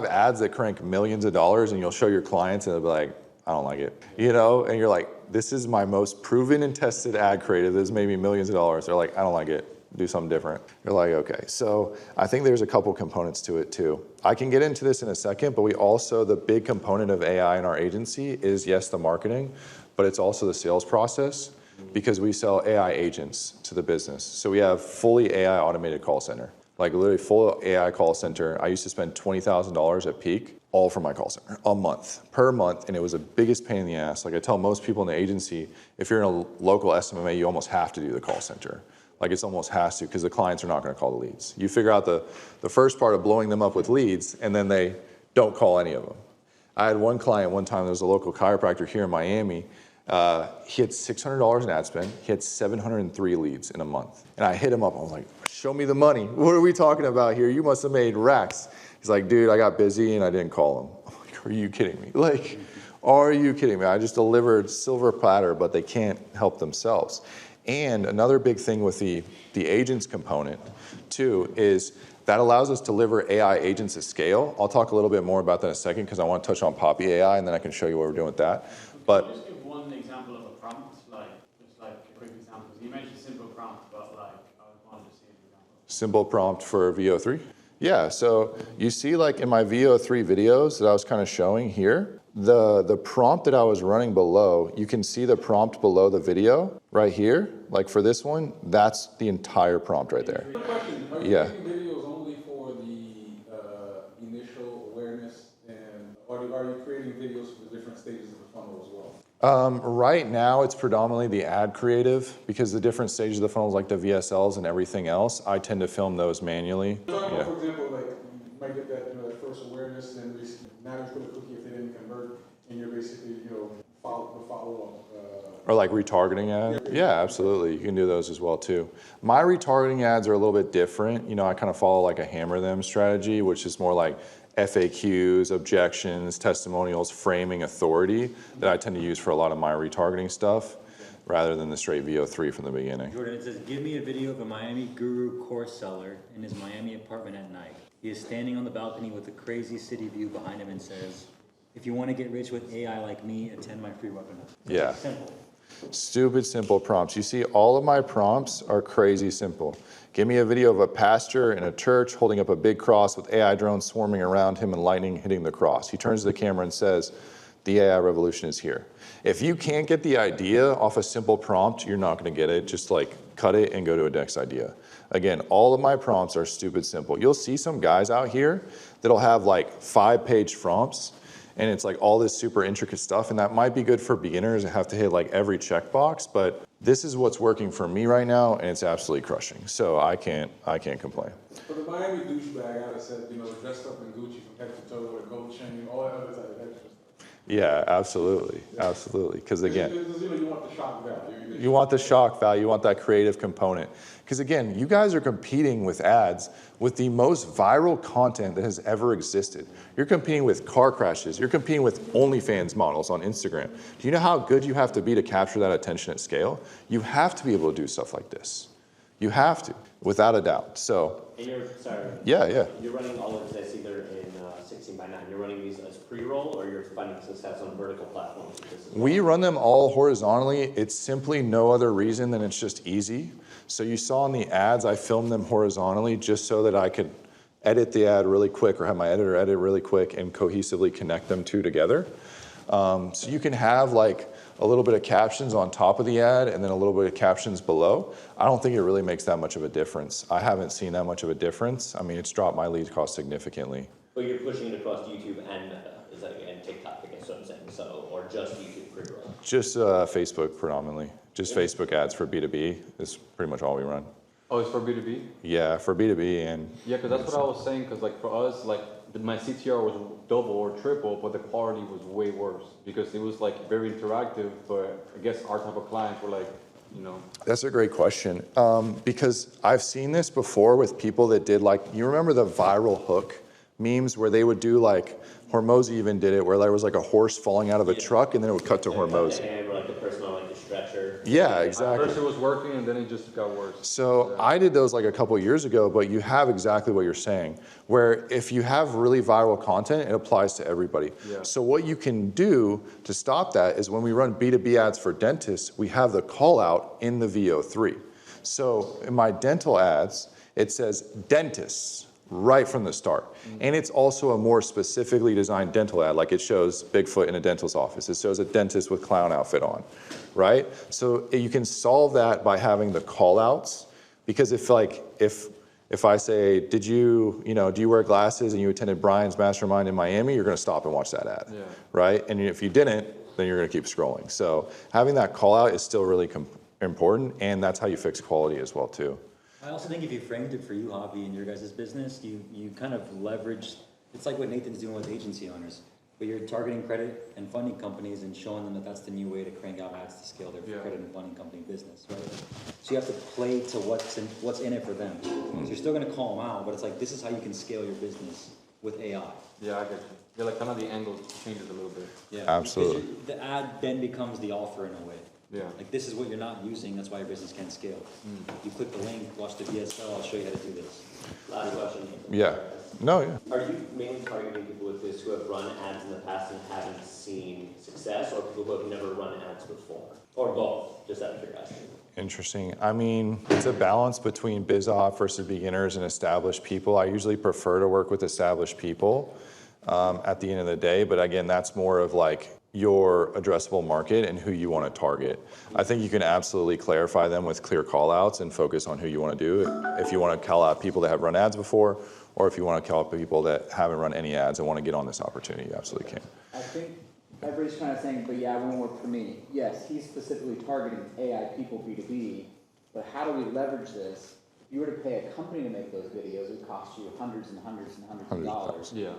Speaker 2: ads that crank millions of dollars and you'll show your clients and they'll be like, I don't like it. And you're like, this is my most proven and tested ad creative that's made me millions of dollars. They're like, I don't like it. Do something different. You're like, okay. So I think there's a couple components to it too. I can get into this in a second, but we also, the big component of AI in our agency is, yes, the marketing, but it's also the sales process because we sell AI agents to the business. So we have fully AI automated call center. Like literally full AI call center. I used to spend $20,000 at peak, all for my call center, per month, and it was the biggest pain in the ass. Like I tell most people in the agency, if you're in a local SMMA, you almost have to do the call center. Like it's almost has to because the clients are not gonna call the leads. You figure out the first part of blowing them up with leads and then they don't call any of them. I had one client one time, there was a local chiropractor here in Miami. He had $600 in ad spend. He had 703 leads in a month. And I hit him up. I was like, show me the money. What are we talking about here? You must have made racks. He's like, dude, I got busy and I didn't call him. I'm like, are you kidding me? Like, are you kidding me? I just delivered silver platter, but they can't help themselves. And another big thing with the agents component too is that allows us to deliver AI agents at scale. I'll talk a little bit more about that in a second because I want to touch on Poppy AI and then I can show you what we're doing with that. But
Speaker 5: just give one example of a prompt, just like a quick example. You mentioned simple prompt, but like I wanted to see an example.
Speaker 2: Simple prompt for VO3? Yeah, so you see like in my VO3 videos that I was kind of showing here, the prompt that I was running below, you can see the prompt below the video right here. Like for this one, that's the entire prompt right there.
Speaker 10: Question, are you making videos only for the initial awareness and are you creating videos for the different stages of the funnel as well?
Speaker 2: Right now, it's predominantly the ad creative because the different stages of the funnels, like the VSLs and everything else, I tend to film those manually.
Speaker 10: For example, like you might get that that first awareness and basically now you put a cookie if they didn't convert and you're basically follow up.
Speaker 2: Or like retargeting ads? Yeah, absolutely. You can do those as well too. My retargeting ads are a little bit different. I kind of follow like a hammer them strategy, which is more like FAQs, objections, testimonials, framing authority that I tend to use for a lot of my retargeting stuff rather than the straight VO3 from the beginning.
Speaker 8: Jordan, it says, give me a video of a Miami guru course seller in his Miami apartment at night. He is standing on the balcony with a crazy city view behind him and says, if you want to get rich with AI like me, attend my free webinar.
Speaker 2: Yeah.
Speaker 8: Simple.
Speaker 2: Stupid simple prompts. You see, all of my prompts are crazy simple. Give me a video of a pastor in a church holding up a big cross with AI drones swarming around him and lightning hitting the cross. He turns to the camera and says, the AI revolution is here. If you can't get the idea off a simple prompt, you're not going to get it. Just like cut it and go to a next idea. Again, all of my prompts are stupid simple. You'll see some guys out here that'll have like 5-page prompts, and it's like all this super intricate stuff, and that might be good for beginners and have to hit like every checkbox, but this is what's working for me right now, and it's absolutely crushing. So I can't complain.
Speaker 10: For the Miami douchebag, I would have said, dressed up in Gucci from head to toe with a gold chain, all that other type of extra stuff.
Speaker 2: Yeah, absolutely, absolutely. Because again,
Speaker 10: you want the shock value.
Speaker 2: You want the shock value, you want that creative component. Because again, you guys are competing with ads with the most viral content that has ever existed. You're competing with car crashes. You're competing with OnlyFans models on Instagram. Do you know how good you have to be to capture that attention at scale? You have to be able to do stuff like this. You have to, without a doubt. So.
Speaker 4: And you're, sorry.
Speaker 2: Yeah.
Speaker 4: You're running all of this either in 16:9. You're running these as pre-roll, or you're finding success on vertical platforms?
Speaker 2: We run them all horizontally. It's simply no other reason than it's just easy. So you saw in the ads, I filmed them horizontally just so that I could edit the ad really quick or have my editor edit really quick and cohesively connect them two together. So you can have like a little bit of captions on top of the ad and then a little bit of captions below. I don't think it really makes that much of a difference. I haven't seen that much of a difference. I mean, it's dropped my lead cost significantly.
Speaker 4: But you're pushing it across YouTube and Meta, and TikTok, I guess what I'm saying. So, or just YouTube pre-roll?
Speaker 2: Just Facebook predominantly. Just Facebook ads for B2B is pretty much all we run.
Speaker 6: Oh, it's for B2B?
Speaker 2: Yeah, for B2B and...
Speaker 6: Yeah, because that's what I was saying, because like for us, like my CTR was double or triple, but the quality was way worse because it was like very interactive, but I guess our type of clients were like,
Speaker 2: That's a great question, because I've seen this before with people that did like, you remember the viral hook memes where they would do like, Hormozy even did it, where there was like a horse falling out of a truck and then it would cut to Hormozy.
Speaker 4: And like the person on like the stretcher.
Speaker 2: Yeah, exactly.
Speaker 6: At first it was working and then it just got worse.
Speaker 2: So I did those like a couple years ago, but you have exactly what you're saying, where if you have really viral content, it applies to everybody.
Speaker 6: Yeah.
Speaker 2: So what you can do to stop that is when we run B2B ads for dentists, we have the call out in the VO3. So in my dental ads, it says dentists right from the start. And it's also a more specifically designed dental ad, like it shows Bigfoot in a dental's office. It shows a dentist with clown outfit on, right? So you can solve that by having the call outs, because if I say, do you wear glasses and you attended Brian's Mastermind in Miami, you're gonna stop and watch that ad, right? And if you didn't, then you're gonna keep scrolling. So having that call out is still really important, and that's how you fix quality as well too.
Speaker 8: I also think if you framed it for you, Javi, in your guys' business, you kind of leverage, it's like what Nathan's doing with agency owners, but you're targeting credit and funding companies and showing them that that's the new way to crank out ads to scale their credit and funding company business, right? So you have to play to what's in it for them. So you're still gonna call them out, but it's like, this is how you can scale your business with AI.
Speaker 6: Yeah, I get you. Yeah, like kind of the angle changes a little bit.
Speaker 8: Yeah,
Speaker 2: absolutely.
Speaker 8: The ad then becomes the offer in a way.
Speaker 6: Yeah.
Speaker 8: Like this is what you're not using, that's why your business can't scale. You click the link, watch the VSL, I'll show you how to do this.
Speaker 4: Last question.
Speaker 2: Yeah. No, yeah.
Speaker 4: Are you mainly targeting people with this who have run ads in the past and haven't seen success, or people who have never run ads before? Or both, just out of curiosity?
Speaker 2: Interesting. I mean, it's a balance between biz op versus beginners and established people. I usually prefer to work with established people at the end of the day, but again, that's more of like your addressable market and who you want to target. I think you can absolutely clarify them with clear call outs and focus on who you want to do. If you want to call out people that have run ads before, or if you want to call out people that haven't run any ads and want to get on this opportunity, you absolutely can.
Speaker 7: I think everybody's kind of saying, but yeah, it won't work for me. Yes, he's specifically targeting AI people B2B, but how do we leverage this? If you were to pay a company to make those videos, it would cost you hundreds and hundreds and hundreds of dollars.
Speaker 6: Yeah.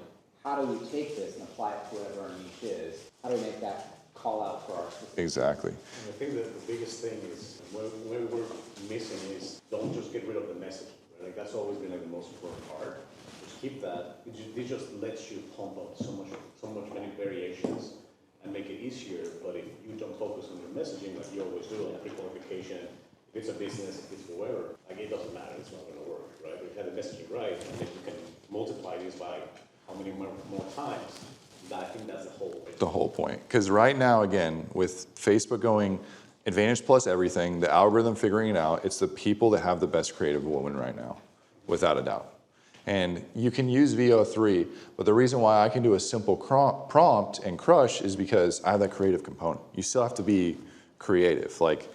Speaker 7: How do we take this and apply it to whatever our niche is? How do we make that call out for our specific?
Speaker 2: Exactly.
Speaker 14: And I think that the biggest thing is, what we're missing is, don't just get rid of the message. Right? Like that's always been like the most important part. Just keep that. It just lets you pump up so much many variations and make it easier. But if you don't focus on your messaging like you always do, like pre-qualification, if it's a business, if it's whoever, like it doesn't matter. It's not going to work, right? But if you have the messaging right, and then you can multiply this by how many more times. I think that's the whole thing.
Speaker 2: The whole point. Because right now, again, with Facebook going Advantage plus everything, the algorithm figuring it out, it's the people that have the best creative woman right now, without a doubt. And you can use VO3, but the reason why I can do a simple prompt and crush is because I have that creative component. You still have to be creative, like,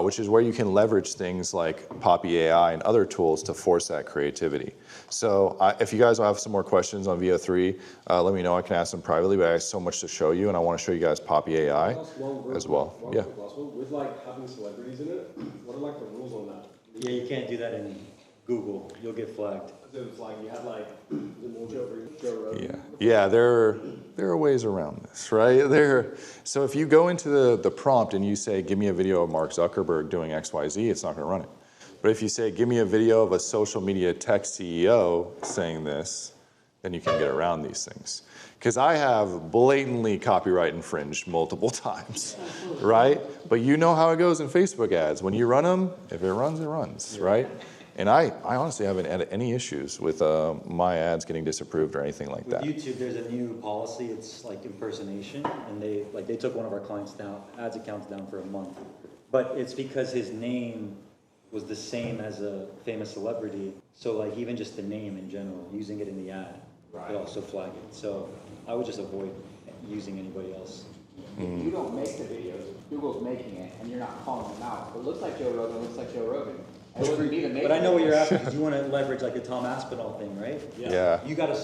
Speaker 2: which is where you can leverage things like Poppy AI and other tools to force that creativity. So if you guys have some more questions on VO3, let me know. I can ask them privately, but I have so much to show you, and I want to show you guys Poppy AI as well. Yeah.
Speaker 15: With like having celebrities in it, what are like the rules on that?
Speaker 8: Yeah, you can't do that in Google. You'll get flagged.
Speaker 15: So it's like you have like Joe Rogan.
Speaker 2: Yeah, there are ways around this, right? So if you go into the prompt and you say, give me a video of Mark Zuckerberg doing XYZ, it's not going to run it. But if you say, give me a video of a social media tech CEO saying this, then you can get around these things. Because I have blatantly copyright infringed multiple times, right? But you know how it goes in Facebook ads. When you run them, if it runs, right? And I honestly haven't had any issues with my ads getting disapproved or anything like that.
Speaker 8: With YouTube, there's a new policy. It's like impersonation, and they took one of our clients down, ads accounts down for a month. But it's because his name was the same as a famous celebrity. So like even just the name in general, using it in the ad, they also flag it. So I would just avoid using anybody else.
Speaker 7: If you don't make the videos, Google's making it, and you're not calling them out. It looks like Joe Rogan, looks like Joe Rogan.
Speaker 8: But I know what you're after, because you want to leverage like the Tom Aspinall thing, right?
Speaker 2: Yeah.
Speaker 8: You got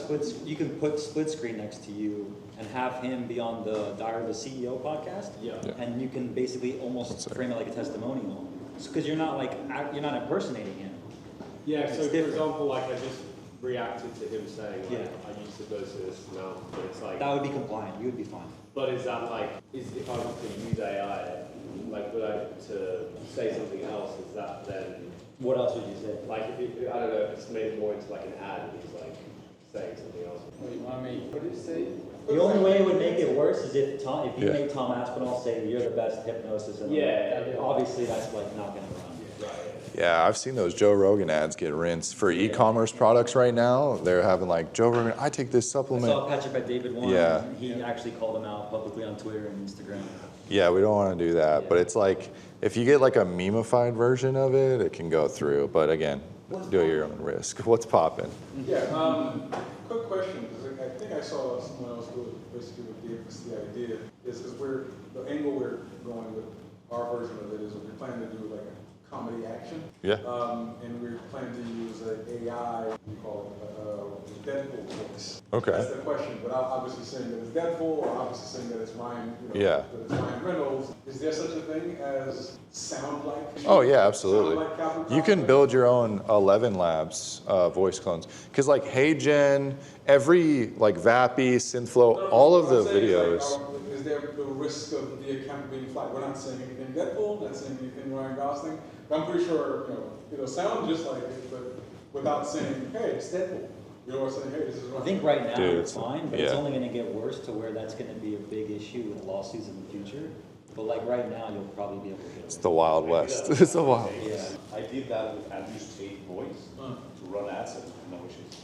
Speaker 8: you can put split screen next to you and have him be on the Diary of the CEO podcast. Yeah. And you can basically almost frame it like a testimonial. Because you're not impersonating him.
Speaker 15: Yeah, so for example, like I just reacted to him saying, like, I used to go to this now, but it's like...
Speaker 8: That would be compliant, you would be fine.
Speaker 15: But is that like, if I was to use AI, like would I to say something else, is that then...
Speaker 8: What else would you say?
Speaker 15: Like, I don't know, if it's made more into like an ad and he's like saying something else. What did you say?
Speaker 8: The only way it would make it worse is if you make Tom Aspinall say you're the best hypnosis in the world. Obviously that's like not going to run.
Speaker 2: Yeah, I've seen those Joe Rogan ads get rinsed. For e-commerce products right now, they're having like, Joe Rogan, I take this supplement.
Speaker 8: I saw Patrick Bet David one.
Speaker 2: Yeah.
Speaker 8: He actually called him out publicly on Twitter and Instagram.
Speaker 2: Yeah, we don't want to do that. But it's like, if you get like a meme-ified version of it, it can go through. But again, do it at your own risk. What's popping?
Speaker 10: Yeah, quick question, because I think I saw someone else do it, basically what gave us the idea, is the angle we're going with our version of it is we're planning to do like a comedy action.
Speaker 2: Yeah.
Speaker 10: And we're planning to use an AI, we call it Deadpool voice.
Speaker 2: Okay.
Speaker 10: That's the question, but I'm obviously saying that it's Deadpool, or obviously saying that it's Ryan,
Speaker 2: that
Speaker 10: it's Ryan Reynolds. Is there such a thing as sound-like?
Speaker 2: Oh yeah, absolutely.
Speaker 10: Sound-like
Speaker 2: You can build your own 11 Labs voice clones. Because like HeyGen, every like Vappy, SynthFlow, all of the videos.
Speaker 10: Is there the risk of the account being flagged? We're not saying anything Deadpool, not saying anything Ryan Gosling. But I'm pretty sure it'll sound just like it, but without saying, hey, it's Deadpool. You're saying, hey, this is Ryan.
Speaker 8: I think right now
Speaker 2: Dude,
Speaker 8: it's fine, but it's only going to get worse to where that's going to be a big issue with lawsuits in the future. But like right now, you'll probably be able to get it.
Speaker 2: It's the Wild West. It's the Wild
Speaker 14: West. I did that with Andrew's Tate voice to run ads and no issues.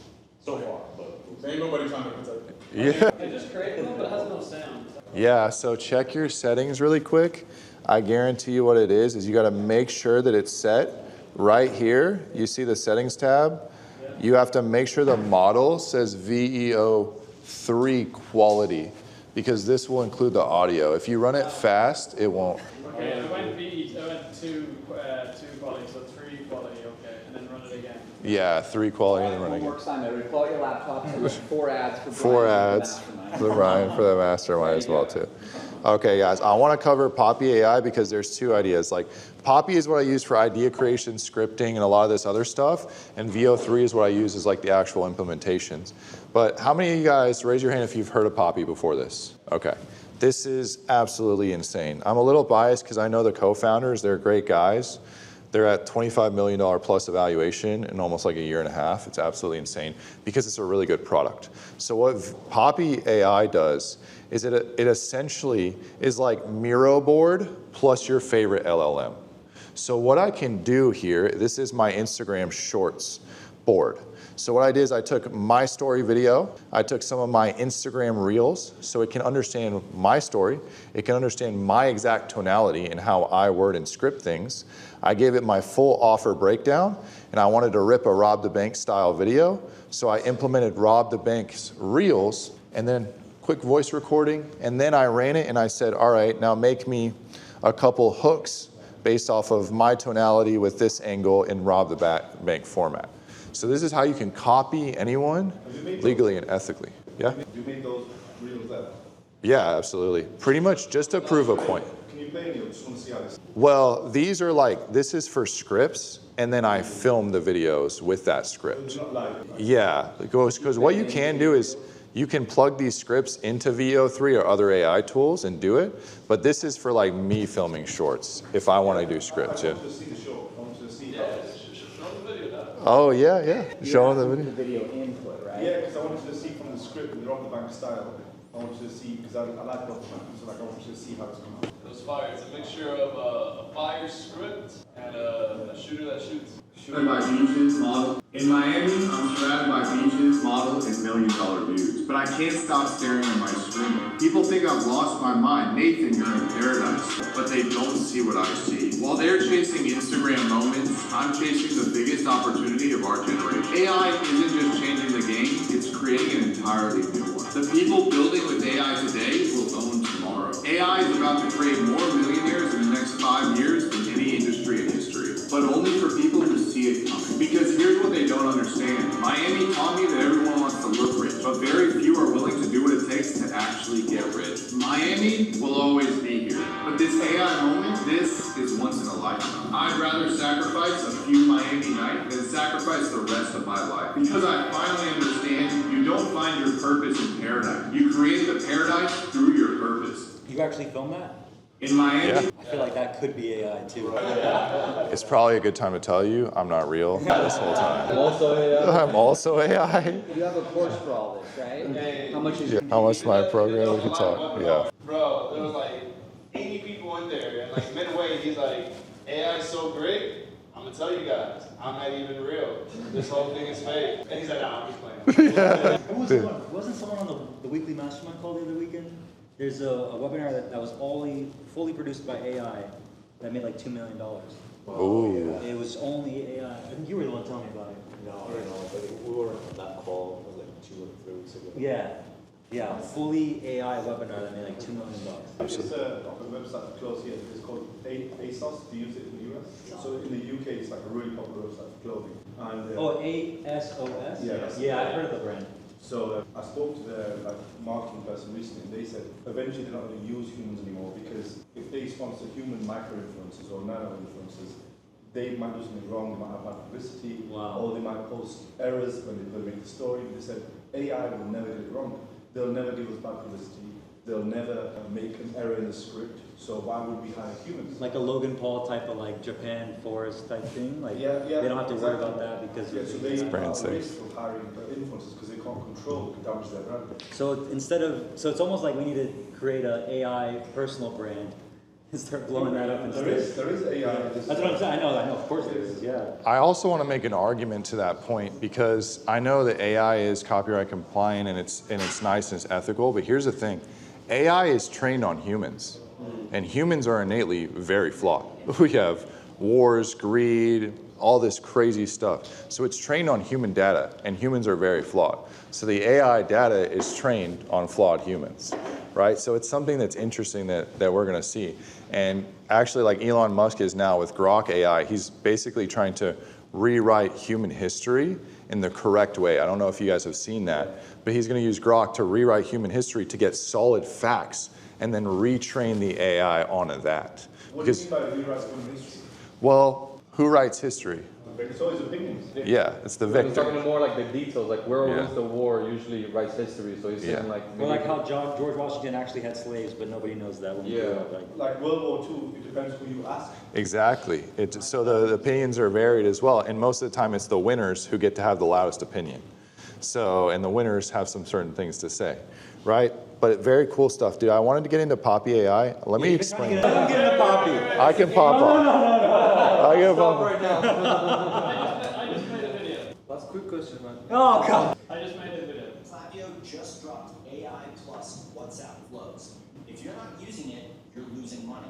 Speaker 14: So far, but...
Speaker 10: Ain't nobody trying to protect it.
Speaker 2: Yeah.
Speaker 5: They just create one, but it has no sound.
Speaker 2: Yeah, so check your settings really quick. I guarantee you what it is you got to make sure that it's set right here. You see the settings tab? You have to make sure the model says VEO3 quality, because this will include the audio. If you run it fast, it won't.
Speaker 5: Okay, I went 2 quality, so 3 quality, okay, and then run it again.
Speaker 2: Yeah, 3 quality and then run again.
Speaker 7: Homework assignment, pull out your laptop, and 4 ads for
Speaker 2: 4 ads for Ryan for the mastermind as well too. Okay guys, I want to cover Poppy AI because there's 2 ideas. Like Poppy is what I use for idea creation, scripting, and a lot of this other stuff. And VO3 is what I use as like the actual implementations. But how many of you guys, raise your hand if you've heard of Poppy before this? Okay. This is absolutely insane. I'm a little biased because I know the co-founders, they're great guys. They're at $25 million plus evaluation in almost like a year and a half. It's absolutely insane because it's a really good product. So what Poppy AI does is it essentially is like Miro board plus your favorite LLM. So what I can do here, this is my Instagram Shorts bored. So what I did is I took my story video, I took some of my Instagram reels, so it can understand my story, it can understand my exact tonality and how I word and script things. I gave it my full offer breakdown, and I wanted to rip a Rob the Bank style video, so I implemented Rob the Bank's reels, and then quick voice recording, and then I ran it and I said, all right, now make me a couple hooks based off of my tonality with this angle in Rob the Bank format. So this is how you can copy anyone legally and ethically. Yeah?
Speaker 3: You made those reels there?
Speaker 2: Yeah, absolutely. Pretty much just to prove a point.
Speaker 3: Can you play any? I just want to see how this.
Speaker 2: Well, these are like, this is for scripts, and then I film the videos with that script.
Speaker 3: It's not live.
Speaker 2: Yeah, because what you can do is you can plug these scripts into VO3 or other AI tools and do it, but this is for like me filming shorts if I want to do scripts. Yeah.
Speaker 3: I want to see the show. I want to see how this.
Speaker 2: Oh yeah, yeah. Show them the video.
Speaker 7: The video input, right?
Speaker 3: Yeah, because I wanted to see from the script and the Rob the Bank style. I wanted to see, because I like Rob the Bank, so like I wanted to see how it's come out.
Speaker 16: It was fire. It's a mixture of a fire script and a shooter that shoots.
Speaker 13: Surrounded by beaches, model. In Miami, I'm surrounded by beaches, model, and million-dollar views. But I can't stop staring at my screen. People think I've lost my mind. Nathan, you're in paradise. But they don't see what I see. While they're chasing Instagram moments, I'm chasing the biggest opportunity of our generation. AI isn't just changing the game, it's creating an entirely new one. The people building with AI today will own tomorrow. AI is about to create more millionaires in the next 5 years than any industry in history. But only for people who see it coming. Because here's what they don't understand. Miami taught me that everyone wants to look rich, but very few are willing to do what it takes to actually get rich. Miami will always be here. But this AI moment, this is once in a lifetime. I'd rather sacrifice a few Miami nights than sacrifice the rest of my life. Because I finally understand you don't find your purpose in paradise. You create the paradise through your purpose.
Speaker 8: You actually filmed that?
Speaker 13: In Miami?
Speaker 2: Yeah.
Speaker 8: I feel like that could be AI too.
Speaker 2: It's probably a good time to tell you I'm not real this whole time.
Speaker 15: I'm also AI.
Speaker 2: I'm also AI.
Speaker 7: You have a course for all this, right?
Speaker 16: Hey.
Speaker 7: How much is
Speaker 2: Yeah. How much my program we can talk? Yeah.
Speaker 16: Bro, there was like 80 people in there, and like midway, he's like, AI is so great. I'm gonna tell you guys, I'm not even real. This whole thing is fake. And he's like, nah, I'm just playing.
Speaker 2: Yeah.
Speaker 8: Who was someone, wasn't someone on the weekly mastermind call the other weekend? There's a webinar that was fully produced by AI that made like $2 million.
Speaker 2: Ooh.
Speaker 8: It was only AI. I think you were the one telling me about it.
Speaker 14: No, but we were on that call, it was like 2 or 3 weeks ago.
Speaker 8: Yeah, fully AI webinar that made like $2 million.
Speaker 3: It's a website close here. It's called ASOS. Do you use it in the US? So in the UK, it's like a really popular website for clothing. And,
Speaker 8: ASOS?
Speaker 3: Yeah,
Speaker 8: I've heard of the brand.
Speaker 3: So I spoke to the marketing person recently, and they said eventually they're not going to use humans anymore because if they sponsor human micro-influencers or nano-influencers, they might do something wrong, they might have bad publicity, or they might post errors when they make the story. They said AI will never get it wrong. They'll never give us bad publicity. They'll never make an error in the script. So why would we hire humans?
Speaker 8: Like a Logan Paul type of like Japan forest type thing. Like
Speaker 3: Yeah,
Speaker 8: they don't have to worry about that because
Speaker 3: so they
Speaker 2: brand
Speaker 3: are
Speaker 2: safe.
Speaker 3: risk of hiring influencers because they can't control the damage their brand.
Speaker 8: So it's almost like we need to create an AI personal brand and start blowing that up instead.
Speaker 3: There is AI.
Speaker 8: That's what I'm saying. I know, of course there is. Yeah.
Speaker 2: I also want to make an argument to that point because I know that AI is copyright compliant and it's nice and it's ethical, but here's the thing. AI is trained on humans, and humans are innately very flawed. We have wars, greed, all this crazy stuff. So it's trained on human data, and humans are very flawed. So the AI data is trained on flawed humans, right? So it's something that's interesting that we're gonna see. And actually, like Elon Musk is now with Grok AI, he's basically trying to rewrite human history in the correct way. I don't know if you guys have seen that, but he's going to use Grok to rewrite human history to get solid facts and then retrain the AI onto that.
Speaker 3: What do you mean by rewrite human history?
Speaker 2: Well, who writes history?
Speaker 3: It's always opinions.
Speaker 2: Yeah, it's the
Speaker 6: He's
Speaker 2: victor.
Speaker 6: talking more like the details, like where
Speaker 2: Yeah.
Speaker 6: wins the war usually writes history. So he's saying like
Speaker 8: Well, like how George Washington actually had slaves, but nobody knows that. When you grow up,
Speaker 3: Like World War II, it depends who you ask.
Speaker 2: Exactly. So the opinions are varied as well, and most of the time it's the winners who get to have the loudest opinion. So, and the winners have some certain things to say, right? But very cool stuff, dude. I wanted to get into Poppy AI. Let me explain.
Speaker 8: Get into Poppy.
Speaker 2: I can pop off. I can pop off.
Speaker 15: Right now. quick question, man.
Speaker 5: Oh, God. I just made a video.
Speaker 17: Klaviyo just dropped AI plus WhatsApp flows. If you're not using it, you're losing money.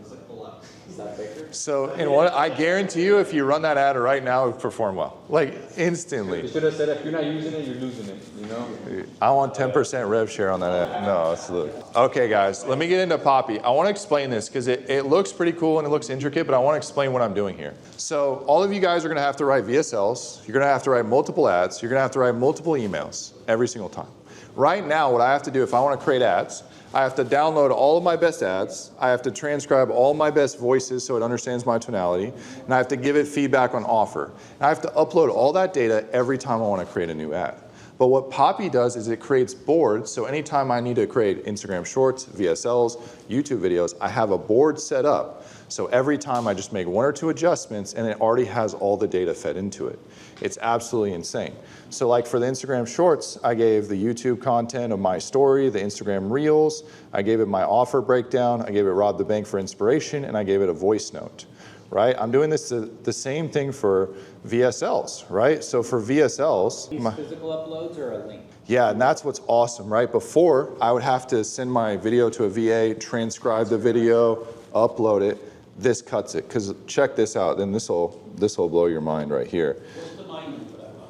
Speaker 17: Click below. Is that bigger?
Speaker 2: So, and what I guarantee you, if you run that ad right now, it would perform well, like instantly.
Speaker 6: You should have said if you're not using it, you're losing it. You know.
Speaker 2: I want 10% rev share on that ad. No, it's okay, guys. Let me get into Poppy. I want to explain this because it looks pretty cool and it looks intricate, but I want to explain what I'm doing here. So, all of you guys are going to have to write VSLs. You're going to have to write multiple ads. You're going to have to write multiple emails every single time. Right now, what I have to do if I want to create ads, I have to download all of my best ads. I have to transcribe all my best voices so it understands my tonality. And I have to give it feedback on offer. And I have to upload all that data every time I want to create a new ad. But what Poppy does is it creates boards. So anytime I need to create Instagram Shorts, VSLs, YouTube videos, I have a board set up. So every time I just make 1 or 2 adjustments and it already has all the data fed into it. It's absolutely insane. So like for the Instagram Shorts, I gave the YouTube content of my story, the Instagram Reels, I gave it my offer breakdown, I gave it Rob the Bank for inspiration, and I gave it a voice note, right? I'm doing this the same thing for VSLs, right? So for VSLs...
Speaker 7: These physical uploads or a link?
Speaker 2: Yeah, and that's what's awesome, right? Before, I would have to send my video to a VA, transcribe the video, upload it. This cuts it, because check this out, then this will blow your mind right here.
Speaker 5: What's the mining for that one?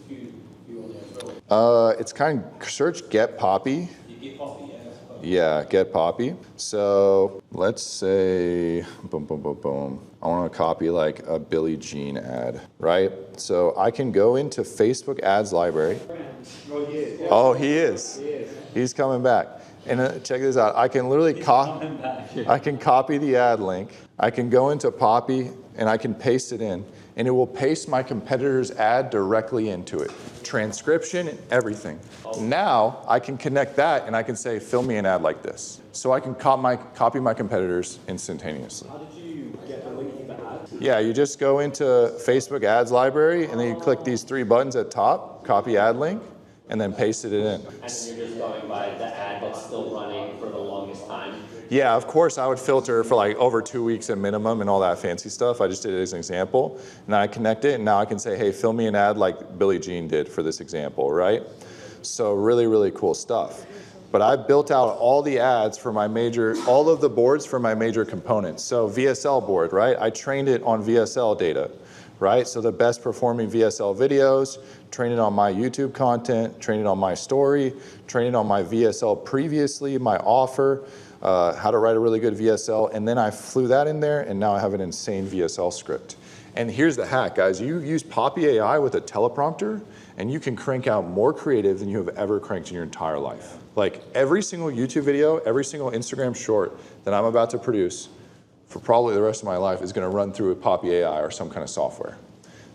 Speaker 5: There's a few on there as well.
Speaker 2: It's kind of, search Get Poppy.
Speaker 5: You get Poppy, yeah.
Speaker 2: Yeah, Get Poppy. So let's say, boom, boom, boom, boom. I want to copy like a Billie Jean ad, right? So I can go into Facebook ads library.
Speaker 5: Oh, he is.
Speaker 2: Oh, he is.
Speaker 5: He is.
Speaker 2: He's coming back. And check this out. I can literally I can copy the ad link. I can go into Poppy and I can paste it in. And it will paste my competitor's ad directly into it. Transcription, everything. Now I can connect that and I can say, fill me an ad like this. So I can copy my competitors instantaneously.
Speaker 15: How did you get the link to the ad?
Speaker 2: Yeah, you just go into Facebook ads library and then you click these 3 buttons at top, copy ad link, and then pasted it in.
Speaker 4: And you're just going by the ad that's still running for the longest time?
Speaker 2: Yeah, of course I would filter for like over 2 weeks at minimum and all that fancy stuff. I just did it as an example. And I connect it and now I can say, hey, fill me an ad like Billie Jean did for this example, right? So really, really cool stuff. But I built out all the ads for all of the boards for my major components. So VSL board, right? I trained it on VSL data, right? So the best performing VSL videos, trained it on my YouTube content, trained it on my story, trained it on my VSL previously, my offer, how to write a really good VSL, and then I flew that in there, and now I have an insane VSL script. And here's the hack, guys. You use Poppy AI with a teleprompter, and you can crank out more creative than you have ever cranked in your entire life. Like every single YouTube video, every single Instagram short that I'm about to produce for probably the rest of my life is gonna run through a Poppy AI or some kind of software.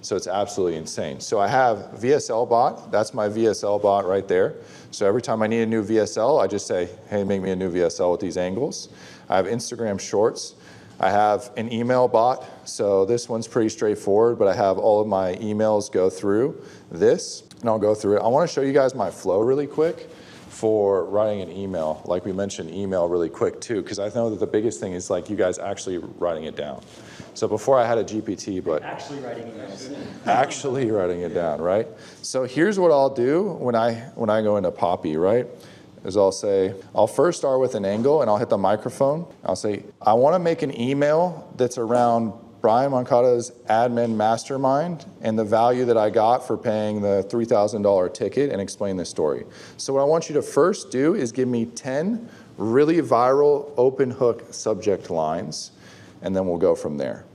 Speaker 2: So it's absolutely insane. So I have VSL bot, that's my VSL bot right there. So every time I need a new VSL, I just say, hey, make me a new VSL with these angles. I have Instagram Shorts. I have an email bot. So this one's pretty straightforward, but I have all of my emails go through this, and I'll go through it. I wanna show you guys my flow really quick for writing an email. Like we mentioned email really quick too, because I know that the biggest thing is like you guys actually writing it down. So before I had a GPT, but
Speaker 8: actually writing emails.
Speaker 2: actually writing it down, right? So here's what I'll do when I go into Poppy, right? Is I'll say, I'll first start with an angle and I'll hit the microphone. I'll say, I want to make an email that's around Brian Moncada's admin mastermind and the value that I got for paying the $3,000 ticket and explain this story. So what I want you to first do is give me 10 really viral open hook subject lines, and then we'll go from there.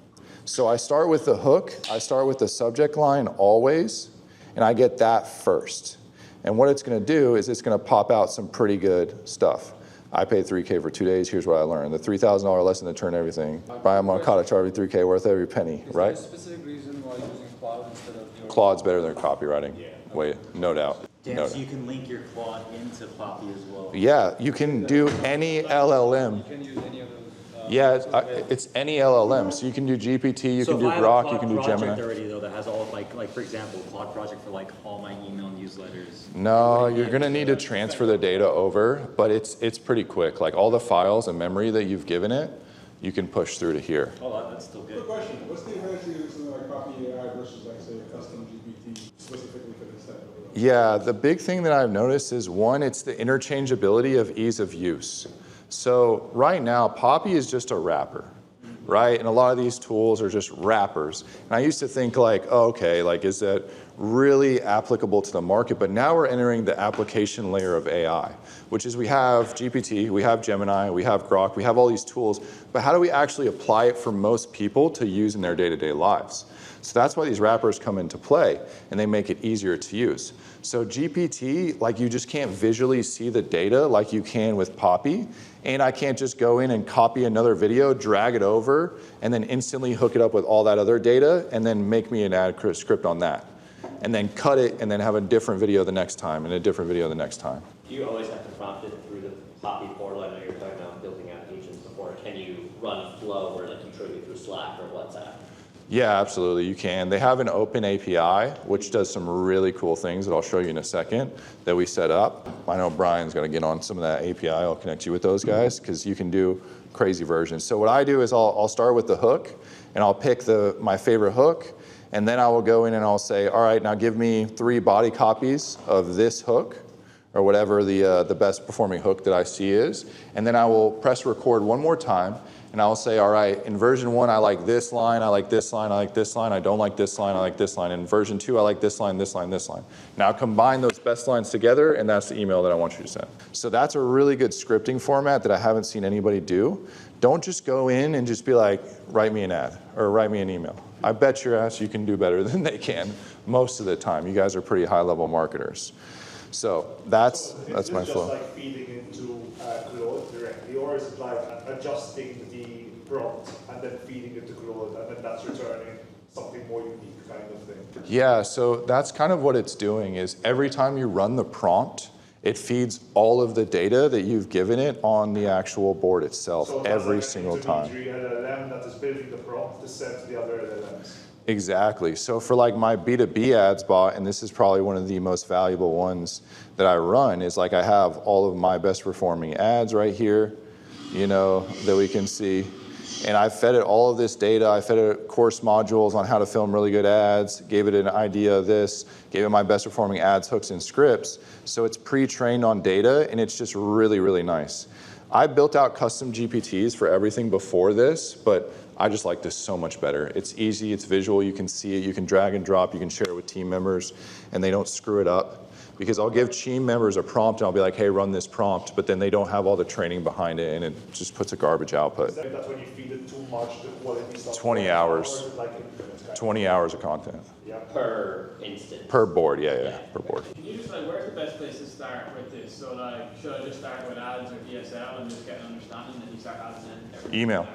Speaker 2: So I start with the hook, I start with the subject line always, and I get that first. And what it's gonna do is it's gonna pop out some pretty good stuff. I paid $3K for 2 days, here's what I learned. The $3,000 lesson to turn everything. Brian Moncada charged me $3K worth every penny, right?
Speaker 6: Is there a specific reason why you're using Claude instead of your...
Speaker 2: Claude's better than copywriting. Yeah. Wait, no doubt.
Speaker 8: Dan,
Speaker 2: No
Speaker 8: so
Speaker 2: doubt.
Speaker 8: you can link your Claude into Poppy as well.
Speaker 2: Yeah, you can do any LLM.
Speaker 6: You can use any of those...
Speaker 2: Yeah, it's any LLM. So you can do GPT, you
Speaker 8: So
Speaker 2: can do
Speaker 8: if I have a
Speaker 2: Grok,
Speaker 8: Claude
Speaker 2: you can do
Speaker 8: project
Speaker 2: Gemini.
Speaker 8: already though that has all like for example, Claude project for like all my email newsletters.
Speaker 2: No, you're gonna need to transfer the data over, but it's pretty quick. Like all the files and memory that you've given it, you can push through to here.
Speaker 8: Oh, that's still good.
Speaker 10: Quick question, what's the advantage of using like Poppy AI versus like say a custom GPT? What's
Speaker 2: Yeah, the big thing that I've noticed is one, it's the interchangeability of ease of use. So right now, Poppy is just a wrapper, right? And a lot of these tools are just wrappers. And I used to think like, oh, okay, like is that really applicable to the market? But now we're entering the application layer of AI, which is we have GPT, we have Gemini, we have Grok, we have all these tools, but how do we actually apply it for most people to use in their day-to-day lives? So that's why these wrappers come into play, and they make it easier to use. So GPT, like you just can't visually see the data like you can with Poppy, and I can't just go in and copy another video, drag it over, and then instantly hook it up with all that other data, and then make me an ad script on that. And then cut it, and then have a different video the next time, and a different video the next time.
Speaker 4: Do you always have to prompt it through the Poppy portal? I know you're talking about building applications before. Can you run flow where like you trigger through Slack or WhatsApp?
Speaker 2: Yeah, absolutely, you can. They have an open API, which does some really cool things that I'll show you in a second that we set up. I know Brian's gonna get on some of that API. I'll connect you with those guys because you can do crazy versions. So what I do is I'll start with the hook, and I'll pick my favorite hook, and then I will go in and I'll say, all right, now give me 3 body copies of this hook, or whatever the best performing hook that I see is, and then I will press record one more time, and I'll say, all right, in version 1, I like this line, I like this line, I like this line, I don't like this line, I like this line. In version 2, I like this line, this line, this line. Now combine those best lines together, and that's the email that I want you to send. So that's a really good scripting format that I haven't seen anybody do. Don't just go in and just be like, write me an ad, or write me an email. I bet your ass you can do better than they can most of the time. You guys are pretty high-level marketers. So that's my flow.
Speaker 3: Is it just like feeding into Claude directly, or is it like adjusting the prompt and then feeding it to Claude, and then that's returning something more unique kind of thing?
Speaker 2: Yeah, so that's kind of what it's doing is every time you run the prompt, it feeds all of the data that you've given it on the actual board itself every single time. So
Speaker 3: it's like an intermediary LLM that is building the prompt to send to the other LLMs.
Speaker 2: Exactly. So for like my B2B ads bot, and this is probably one of the most valuable ones that I run, is like I have all of my best performing ads right here, you know, that we can see. And I fed it all of this data. I fed it course modules on how to film really good ads, gave it an idea of this, gave it my best performing ads, hooks, and scripts. So it's pre-trained on data, and it's just really, really nice. I built out custom GPTs for everything before this, but I just like this so much better. It's easy, it's visual, you can see it, you can drag and drop, you can share it with team members, and they don't screw it up. Because I'll give team members a prompt, and I'll be like, hey, run this prompt, but then they don't have all the training behind it, and it just puts a garbage output.
Speaker 3: That's when you feed it too much, the quality stuff.
Speaker 2: 20 hours. 20 hours of content.
Speaker 4: Yeah. Per instance.
Speaker 2: Per board, yeah, per board.
Speaker 5: Can you just like, where's the best place to start with this? So like, should I just start with ads or DSL and just get an understanding, and you start adding in everything?
Speaker 2: Email.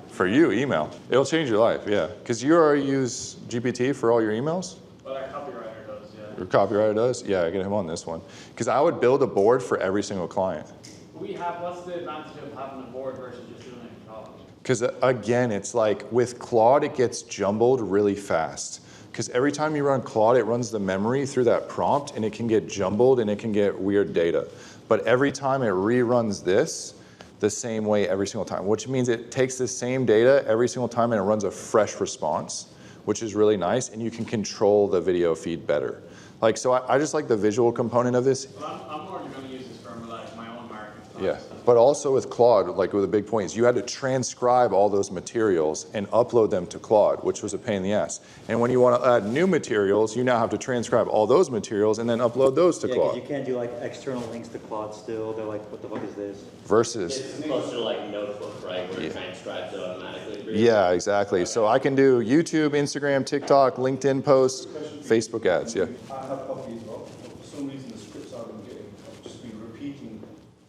Speaker 2: For you, email. It'll change your life, yeah. Because you already use GPT for all your emails?
Speaker 5: Well, our copywriter does, yeah.
Speaker 2: Your copywriter does? Yeah, I get him on this one. Because I would build a board for every single client.
Speaker 5: What's the advantage of having a board versus just doing it in Claude?
Speaker 2: Because again, it's like with Claude, it gets jumbled really fast. Because every time you run Claude, it runs the memory through that prompt, and it can get jumbled and it can get weird data. But every time it reruns this the same way every single time, which means it takes the same data every single time and it runs a fresh response, which is really nice, and you can control the video feed better. Like, so I just like the visual component of this.
Speaker 5: But I'm more going to use this for like my own market.
Speaker 2: Yeah, but also with Claude, like with the big point is you had to transcribe all those materials and upload them to Claude, which was a pain in the ass. And when you want to add new materials, you now have to transcribe all those materials and then upload those to Claude.
Speaker 8: You can't do like external links to Claude still. They're like, what the fuck is this?
Speaker 2: Versus.
Speaker 4: It's closer to like Notebook, right, where it transcribes it automatically.
Speaker 2: Yeah, exactly. So I can do YouTube, Instagram, TikTok, LinkedIn posts, Facebook ads, yeah.
Speaker 3: I have Poppy as well, but for some reason the scripts I've been getting have just been repeating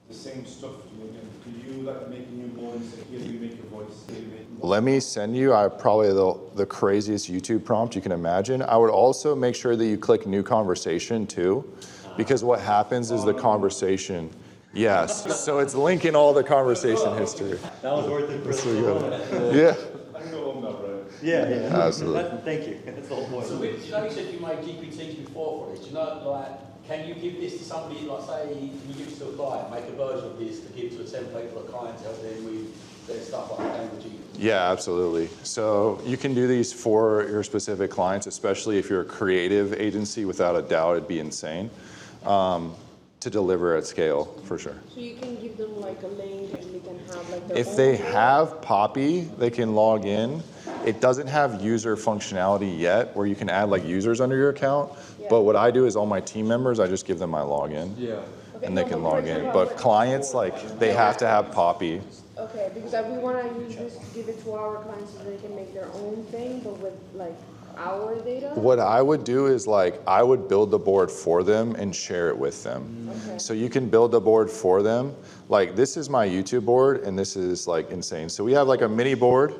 Speaker 3: the same stuff to me again. Could you like make a new one and say, here you make your voice, here you make your voice?
Speaker 2: Let me send you probably the craziest YouTube prompt you can imagine. I would also make sure that you click new conversation too, because what happens is the conversation, yes, so it's linking all the conversation history.
Speaker 8: That was worth it.
Speaker 2: That's really good. Yeah.
Speaker 3: I can go home now, right?
Speaker 8: Yeah.
Speaker 2: Absolutely.
Speaker 8: Thank you. That's the whole point.
Speaker 18: So, you know, you said you made GPTs before for it. Do you know, like, can you give this to somebody, like, say, can you give it to a client, make a version of this to give to a template for a client to help them with based off of language.
Speaker 2: Yeah, absolutely. So you can do these for your specific clients, especially if you're a creative agency. Without a doubt, it'd be insane to deliver at scale, for sure.
Speaker 19: So you can give them like a link and they can have like their
Speaker 2: If
Speaker 19: own
Speaker 2: they
Speaker 19: page?
Speaker 2: have Poppy, they can log in. It doesn't have user functionality yet where you can add like users under your account. But what I do is all my team members, I just give them my login.
Speaker 6: Yeah.
Speaker 2: And they can log in. But clients, like, they have to have Poppy.
Speaker 19: Okay, because we want to use this to give it to our clients so they can make their own thing, but with like our data?
Speaker 2: What I would do is like, I would build the board for them and share it with them.
Speaker 19: Okay.
Speaker 2: So you can build the board for them. Like, this is my YouTube board and this is like insane. So we have like a mini board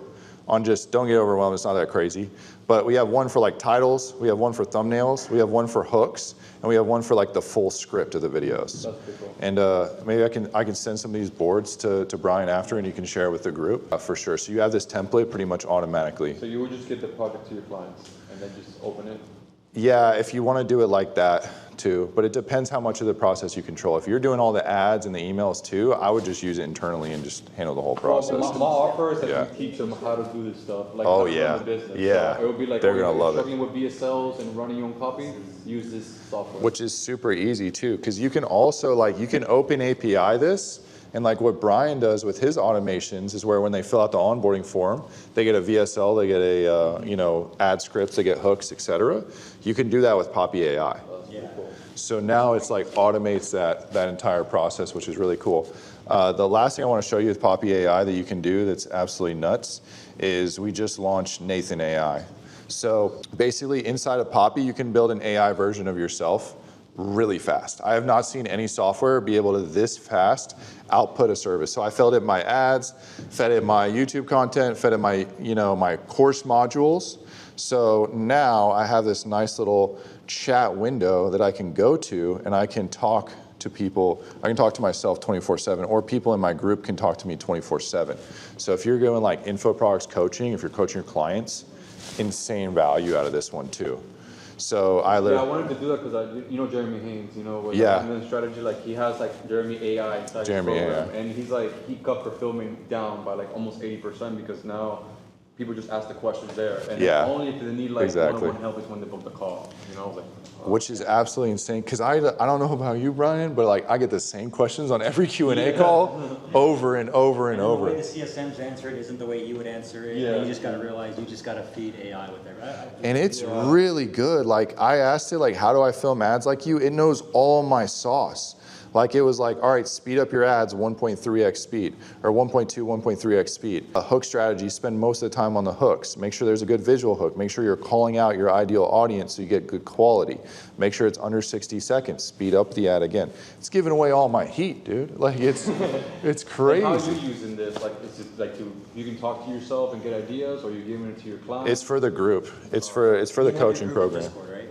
Speaker 2: on just, don't get overwhelmed, it's not that crazy. But we have one for like titles, we have one for thumbnails, we have one for hooks, and we have one for like the full script of the videos.
Speaker 6: That's pretty cool.
Speaker 2: And maybe I can send some of these boards to Brian after and you can share it with the group for sure. So you have this template pretty much automatically.
Speaker 6: So you would just get the project to your clients and then just open it?
Speaker 2: Yeah, if you want to do it like that too, but it depends how much of the process you control. If you're doing all the ads and the emails too, I would just use it internally and just handle the whole process.
Speaker 6: Well, my offer is that we teach them how to do this stuff, like
Speaker 2: Oh,
Speaker 6: how to
Speaker 2: yeah.
Speaker 6: run the business.
Speaker 2: Yeah.
Speaker 6: So it would be like,
Speaker 2: They're
Speaker 6: oh,
Speaker 2: gonna
Speaker 6: you're
Speaker 2: love it.
Speaker 6: struggling with BSLs and running your own copy, use this software.
Speaker 2: Which is super easy too, because you can also like, you can open API this, and like what Brian does with his automations is where when they fill out the onboarding form, they get a VSL, they get a ad scripts, they get hooks, etc. You can do that with Poppy AI. So now it's like automates that entire process, which is really cool. The last thing I want to show you with Poppy AI that you can do that's absolutely nuts is we just launched Nathan AI. So basically inside of Poppy, you can build an AI version of yourself really fast. I have not seen any software be able to this fast output a service. So I fed it my ads, fed it my YouTube content, fed it my, my course modules. So now I have this nice little chat window that I can go to and I can talk to people. I can talk to myself 24/7 or people in my group can talk to me 24/7. So if you're going like info products coaching, if you're coaching your clients, insane value out of this one too. So I
Speaker 6: wanted to do that because Jeremy Haynes, with the strategy, like he has like Jeremy AI inside his program, and he's like, he cut fulfillment down by like almost 80% because now people just ask the questions there, and only if they need like one-on-one help is when they book the call, like.
Speaker 2: Which is absolutely insane, because I don't know about you, Brian, but like I get the same questions on every Q&A call over and over and over.
Speaker 8: The way the CSMs answer it isn't the way you would answer it. Yeah. You just got to realize you just got to feed AI with it.
Speaker 2: And it's really good. Like I asked it, like, how do I film ads like you? It knows all my sauce. Like it was like, all right, speed up your ads 1.3x speed or 1.2, 1.3x speed. A hook strategy, spend most of the time on the hooks. Make sure there's a good visual hook. Make sure you're calling out your ideal audience so you get good quality. Make sure it's under 60 seconds. Speed up the ad again. It's giving away all my heat, dude. Like it's crazy.
Speaker 6: How are you using this? Like, is it like you can talk to yourself and get ideas, or you're giving it to your clients?
Speaker 2: It's for the group. It's for the coaching program.
Speaker 8: Discord, right?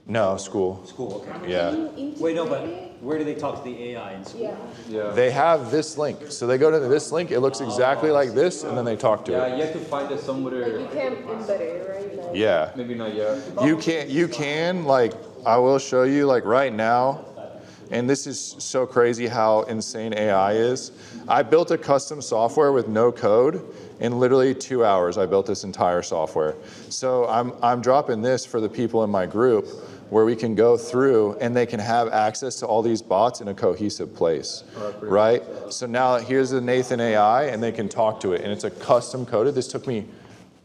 Speaker 2: No, school.
Speaker 8: School, okay.
Speaker 2: Yeah.
Speaker 8: Wait, no, but where do they talk to the AI in school?
Speaker 2: Yeah. They have this link. So they go to this link, it looks exactly like this, and then they talk to it.
Speaker 6: Yeah, you have to find it somewhere.
Speaker 19: You can't embed it, right? Like,
Speaker 2: Yeah.
Speaker 6: Maybe not yet.
Speaker 2: You can, like, I will show you, like, right now, and this is so crazy how insane AI is. I built a custom software with no code. In literally 2 hours, I built this entire software. So I'm dropping this for the people in my group where we can go through and they can have access to all these bots in a cohesive place, right? So now here's the Nathan AI and they can talk to it, and it's a custom coded. This took me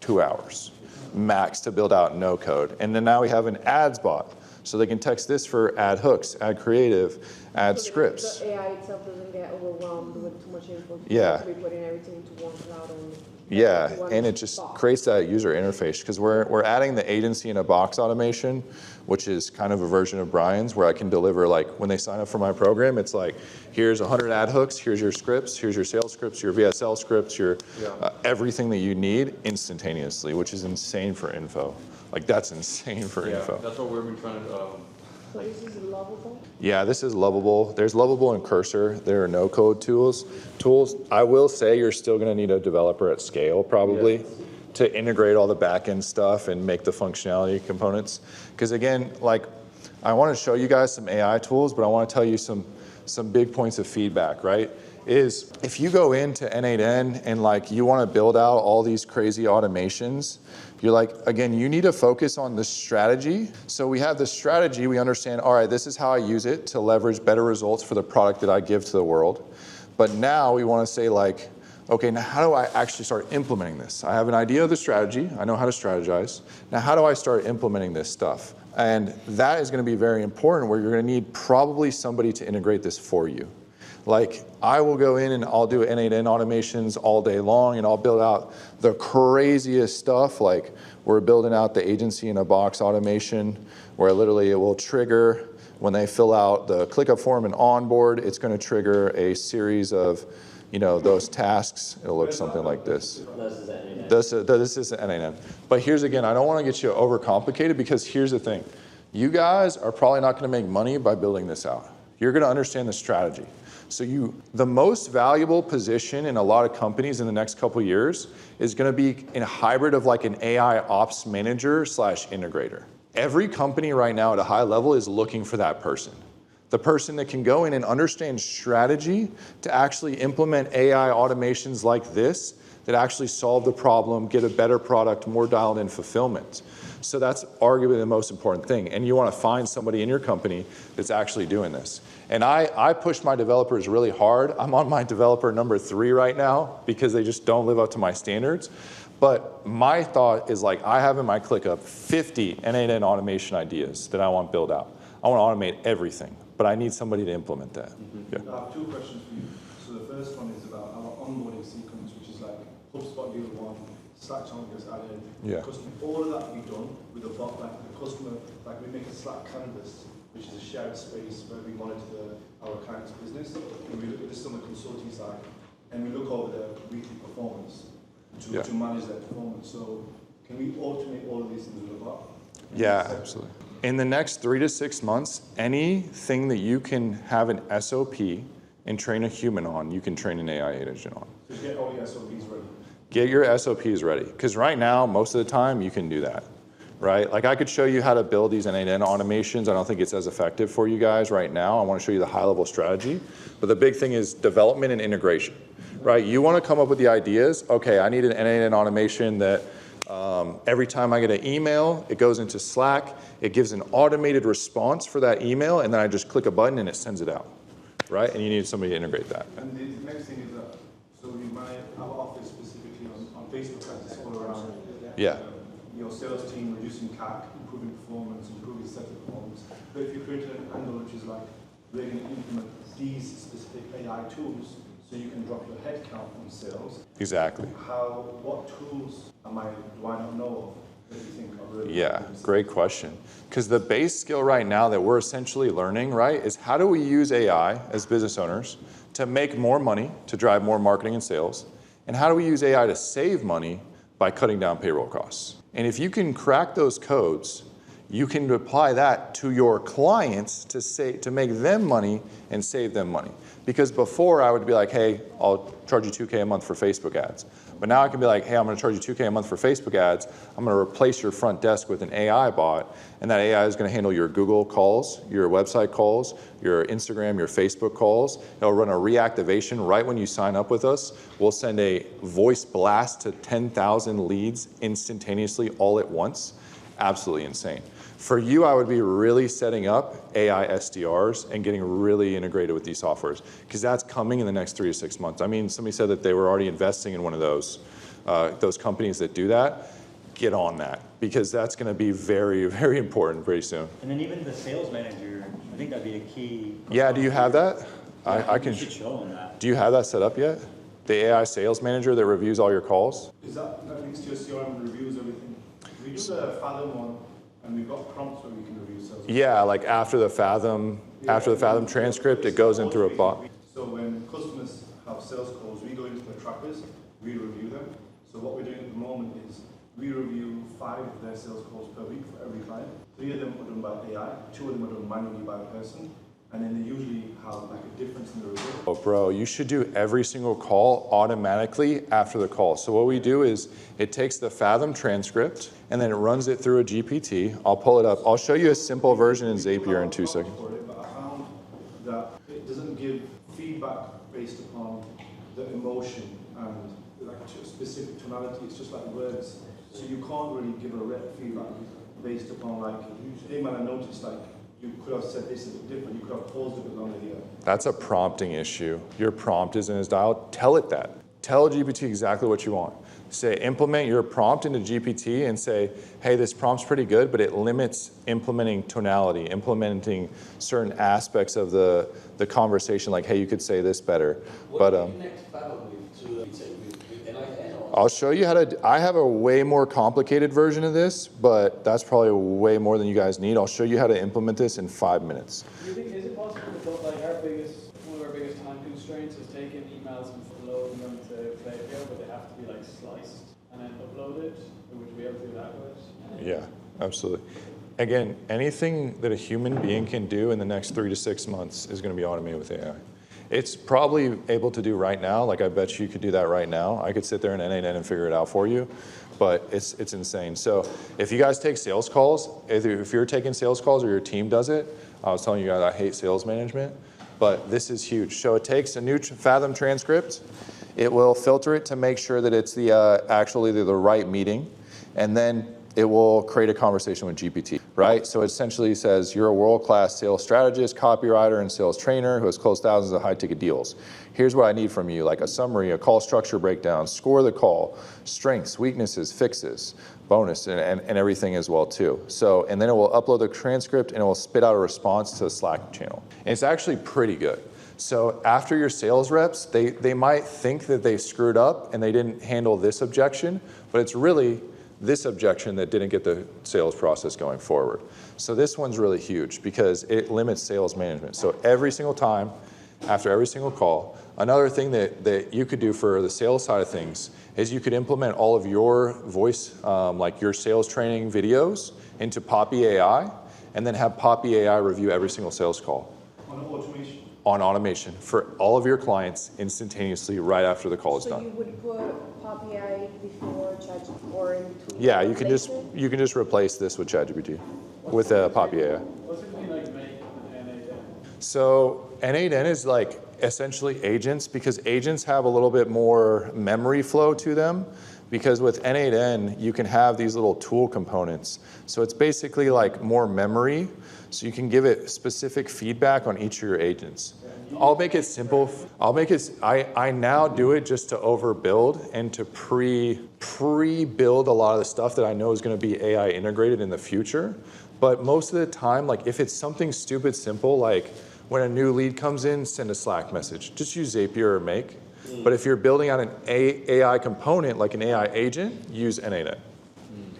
Speaker 2: 2 hours max to build out no code. And then now we have an ads bot. So they can text this for ad hooks, ad creative, ad scripts.
Speaker 19: The AI itself doesn't get overwhelmed with too much info.
Speaker 2: Yeah.
Speaker 19: To be putting everything into one cloud and
Speaker 2: Yeah, and it just creates that user interface because we're adding the agency in a box automation, which is kind of a version of Brian's where I can deliver, like when they sign up for my program, it's like, here's 100 ad hooks, here's your scripts, here's your sales scripts, your VSL scripts, your everything that you need instantaneously, which is insane for info. Like that's insane for info.
Speaker 6: That's what we've been trying to.
Speaker 19: So this is lovable?
Speaker 2: Yeah, this is Lovable. There's Lovable and Cursor. There are no-code tools. I will say you're still going to need a developer at scale probably to integrate all the back-end stuff and make the functionality components. Because again, like I want to show you guys some AI tools, but I want to tell you some big points of feedback, right? is if you go into N8N and like you want to build out all these crazy automations, you're like, again, you need to focus on the strategy. So we have the strategy, we understand, all right, this is how I use it to leverage better results for the product that I give to the world. But now we want to say like, okay, now how do I actually start implementing this? I have an idea of the strategy, I know how to strategize. Now how do I start implementing this stuff? And that is going to be very important, where you're going to need probably somebody to integrate this for you. Like I will go in and I'll do N8N automations all day long, and I'll build out the craziest stuff. Like we're building out the agency in a box automation where literally it will trigger when they fill out the ClickUp form and onboard, it's going to trigger a series of, you know, those tasks. It'll look something like this. This is N8N. But here's again, I don't want to get you overcomplicated, because here's the thing. You guys are probably not going to make money by building this out. You're going to understand the strategy. So the most valuable position in a lot of companies in the next couple of years is going to be in a hybrid of like an AI ops manager / integrator. Every company right now at a high level is looking for that person. The person that can go in and understand strategy to actually implement AI automations like this that actually solve the problem, get a better product, more dialed in fulfillment. So that's arguably the most important thing. And you want to find somebody in your company that's actually doing this. And I push my developers really hard. I'm on my developer number 3 right now because they just don't live up to my standards. But my thought is like, I have in my ClickUp 50 N8N automation ideas that I want to build out. I want to automate everything, but I need somebody to implement that.
Speaker 3: Yeah. I have 2 questions for you. So the first one is about our onboarding sequence, which is like HubSpot deal 1, Slack channel gets added, all of that be done with a bot, like the customer, like we make a Slack canvas, which is a shared space where we monitor our client's business. And we look at this on the consulting side, and we look over their weekly performance to manage their performance. So can we automate all of these into the bot?
Speaker 2: Yeah, absolutely. In the next 3 to 6 months, anything that you can have an SOP and train a human on, you can train an AI agent on.
Speaker 3: So get all your SOPs ready.
Speaker 2: Get your SOPs ready. Because right now, most of the time, you can do that. Right? Like I could show you how to build these N8N automations. I don't think it's as effective for you guys right now. I want to show you the high level strategy. But the big thing is development and integration. Right? You want to come up with the ideas. Okay, I need an N8N automation that every time I get an email, it goes into Slack, it gives an automated response for that email, and then I just click a button and it sends it out, right? And you need somebody to integrate that.
Speaker 3: And the next thing is that, so we manage our office specifically on Facebook ads, it's all around your sales team reducing CAC, improving performance, improving set of performance. But if you create an angle which is like, we're going to implement these specific AI tools, so you can drop your headcount on sales.
Speaker 2: Exactly.
Speaker 3: What tools do I not know of that you think are really important?
Speaker 2: Great question. Because the base skill right now that we're essentially learning, right, is how do we use AI as business owners to make more money, to drive more marketing and sales, and how do we use AI to save money by cutting down payroll costs? And if you can crack those codes, you can apply that to your clients to make them money and save them money. Because before I would be like, hey, I'll charge you $2K a month for Facebook ads. But now I can be like, hey, I'm going to charge you $2K a month for Facebook ads. I'm going to replace your front desk with an AI bot, and that AI is going to handle your Google calls, your website calls, your Instagram, your Facebook calls. It'll run a reactivation right when you sign up with us. We'll send a voice blast to 10,000 leads instantaneously all at once. Absolutely insane. For you, I would be really setting up AI SDRs and getting really integrated with these softwares, because that's coming in the next 3 to 6 months. I mean, somebody said that they were already investing in one of those companies that do that. Get on that, because that's going to be very, very important very soon.
Speaker 8: And then even the sales manager, I think that'd be a key.
Speaker 2: Yeah, do you have that?
Speaker 8: Yeah,
Speaker 2: I can
Speaker 8: show them that.
Speaker 2: Do you have that set up yet? The AI sales manager that reviews all your calls?
Speaker 3: Is that links to your CRM, reviews everything? We do the Fathom one, and we've got prompts where we can review sales.
Speaker 2: Yeah, like after the Fathom transcript, it goes in through a bot.
Speaker 3: So when customers have sales calls, we go into the trackers, we review them. So what we're doing at the moment is we review 5 of their sales calls per week for every client. 3 of them are done by AI, 2 of them are done manually by a person. And then they usually have like a difference in the result.
Speaker 2: Oh, bro, you should do every single call automatically after the call. So what we do is it takes the Fathom transcript and then it runs it through a GPT. I'll pull it up. I'll show you a simple version in Zapier in 2 seconds.
Speaker 3: But I found that it doesn't give feedback based upon the emotion and like a specific tonality. It's just like words. So you can't really give a rep feedback based upon like, hey man, I noticed like you could have said this a bit different. You could have paused a bit longer here.
Speaker 2: That's a prompting issue. Your prompt isn't as dialed. Tell it that. Tell GPT exactly what you want. Say, implement your prompt into GPT and say, hey, this prompt's pretty good, but it limits implementing tonality, implementing certain aspects of the conversation, like, hey, you could say this better.
Speaker 18: What do you next battle with NIN?
Speaker 2: I'll show you how to, I have a way more complicated version of this, but that's probably way more than you guys need. I'll show you how to implement this in 5 minutes.
Speaker 5: Do you think, is it possible to put, like, one of our biggest time constraints is taking emails and uploading them to Klaviyo, but they have to be like sliced and then uploaded? Would you be able to do that with?
Speaker 2: Yeah, absolutely. Again, anything that a human being can do in the next 3 to 6 months is going to be automated with AI. It's probably able to do right now. Like I bet you could do that right now. I could sit there in N8N and figure it out for you, but it's insane. So if you guys take sales calls, if you're taking sales calls or your team does it, I was telling you guys I hate sales management, but this is huge. So it takes a new Fathom transcript. It will filter it to make sure that it's actually the right meeting, and then it will create a conversation with GPT, right? So it essentially says, you're a world-class sales strategist, copywriter, and sales trainer who has closed thousands of high-ticket deals. Here's what I need from you, like a summary, a call structure breakdown, score the call, strengths, weaknesses, fixes, bonus, and everything as well too. So, and then it will upload the transcript and it will spit out a response to the Slack channel. And it's actually pretty good. So after your sales reps, they might think that they screwed up and they didn't handle this objection, but it's really this objection that didn't get the sales process going forward. So this one's really huge because it limits sales management. So every single time, after every single call, another thing that you could do for the sales side of things is you could implement all of your voice, like your sales training videos into Poppy AI, and then have Poppy AI review every single sales call.
Speaker 3: On automation?
Speaker 2: On automation for all of your clients instantaneously right after the call is done.
Speaker 19: So you would put Poppy AI before ChatGPT or in between?
Speaker 2: Yeah, you can just replace this with ChatGPT with Poppy AI.
Speaker 5: What's it mean, like, make an N8N?
Speaker 2: So N8N is like essentially agents, because agents have a little bit more memory flow to them. Because with N8N, you can have these little tool components. So it's basically like more memory. So you can give it specific feedback on each of your agents. I'll make it simple. I now do it just to overbuild and to pre-build a lot of the stuff that I know is going to be AI integrated in the future. But most of the time, like if it's something stupid simple, like when a new lead comes in, send a Slack message. Just use Zapier or Make. But if you're building out an AI component, like an AI agent, use N8N.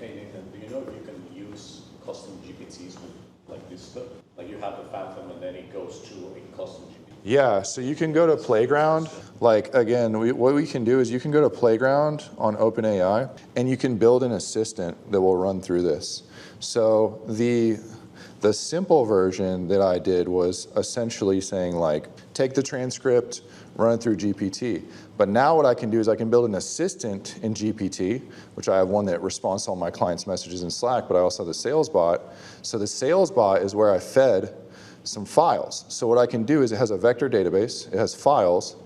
Speaker 14: Hey Nathan, do you know if you can use custom GPTs with like this stuff? Like you have the Phantom and then it goes to a custom GPT?
Speaker 2: Yeah, so you can go to Playground. Like again, what we can do is you can go to Playground on OpenAI and you can build an assistant that will run through this. So the simple version that I did was essentially saying like, take the transcript, run it through GPT. But now what I can do is I can build an assistant in GPT, which I have one that responds to all my clients' messages in Slack, but I also have the sales bot. So the sales bot is where I fed some files. So what I can do is it has a vector database, it has files,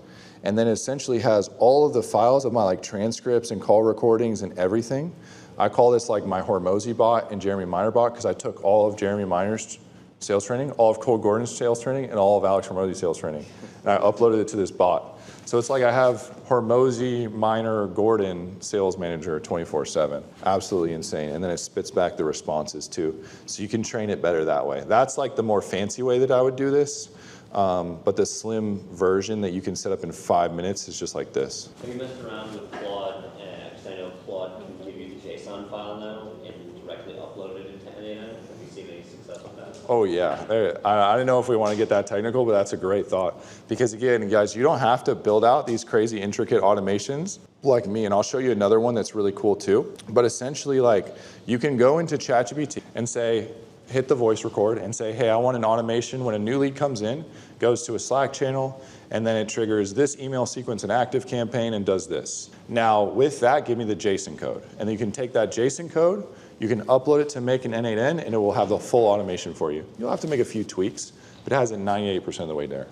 Speaker 2: and then it essentially has all of the files of my like transcripts and call recordings and everything. I call this like my Hormozy bot and Jeremy Miner bot because I took all of Jeremy Miner's sales training, all of Cole Gordon's sales training, and all of Alex Hormozy's sales training. And I uploaded it to this bot. So it's like I have Hormozy, Miner, Gordon, sales manager 24/7. Absolutely insane. And then it spits back the responses too. So you can train it better that way. That's like the more fancy way that I would do this. But the slim version that you can set up in 5 minutes is just like this.
Speaker 4: Have you messed around with Claude? Because I know Claude can give you the JSON file now and directly upload it into N8N. Have you seen any success with that?
Speaker 2: Oh yeah, I don't know if we want to get that technical, but that's a great thought. Because again, guys, you don't have to build out these crazy intricate automations like me, and I'll show you another one that's really cool too. But essentially, like, you can go into ChatGPT and say, hit the voice record and say, hey, I want an automation when a new lead comes in, goes to a Slack channel, and then it triggers this email sequence and active campaign and does this. Now, with that, give me the JSON code. And then you can take that JSON code, you can upload it to make an N8N, and it will have the full automation for you. You'll have to make a few tweaks, but it has it 98% of the way there.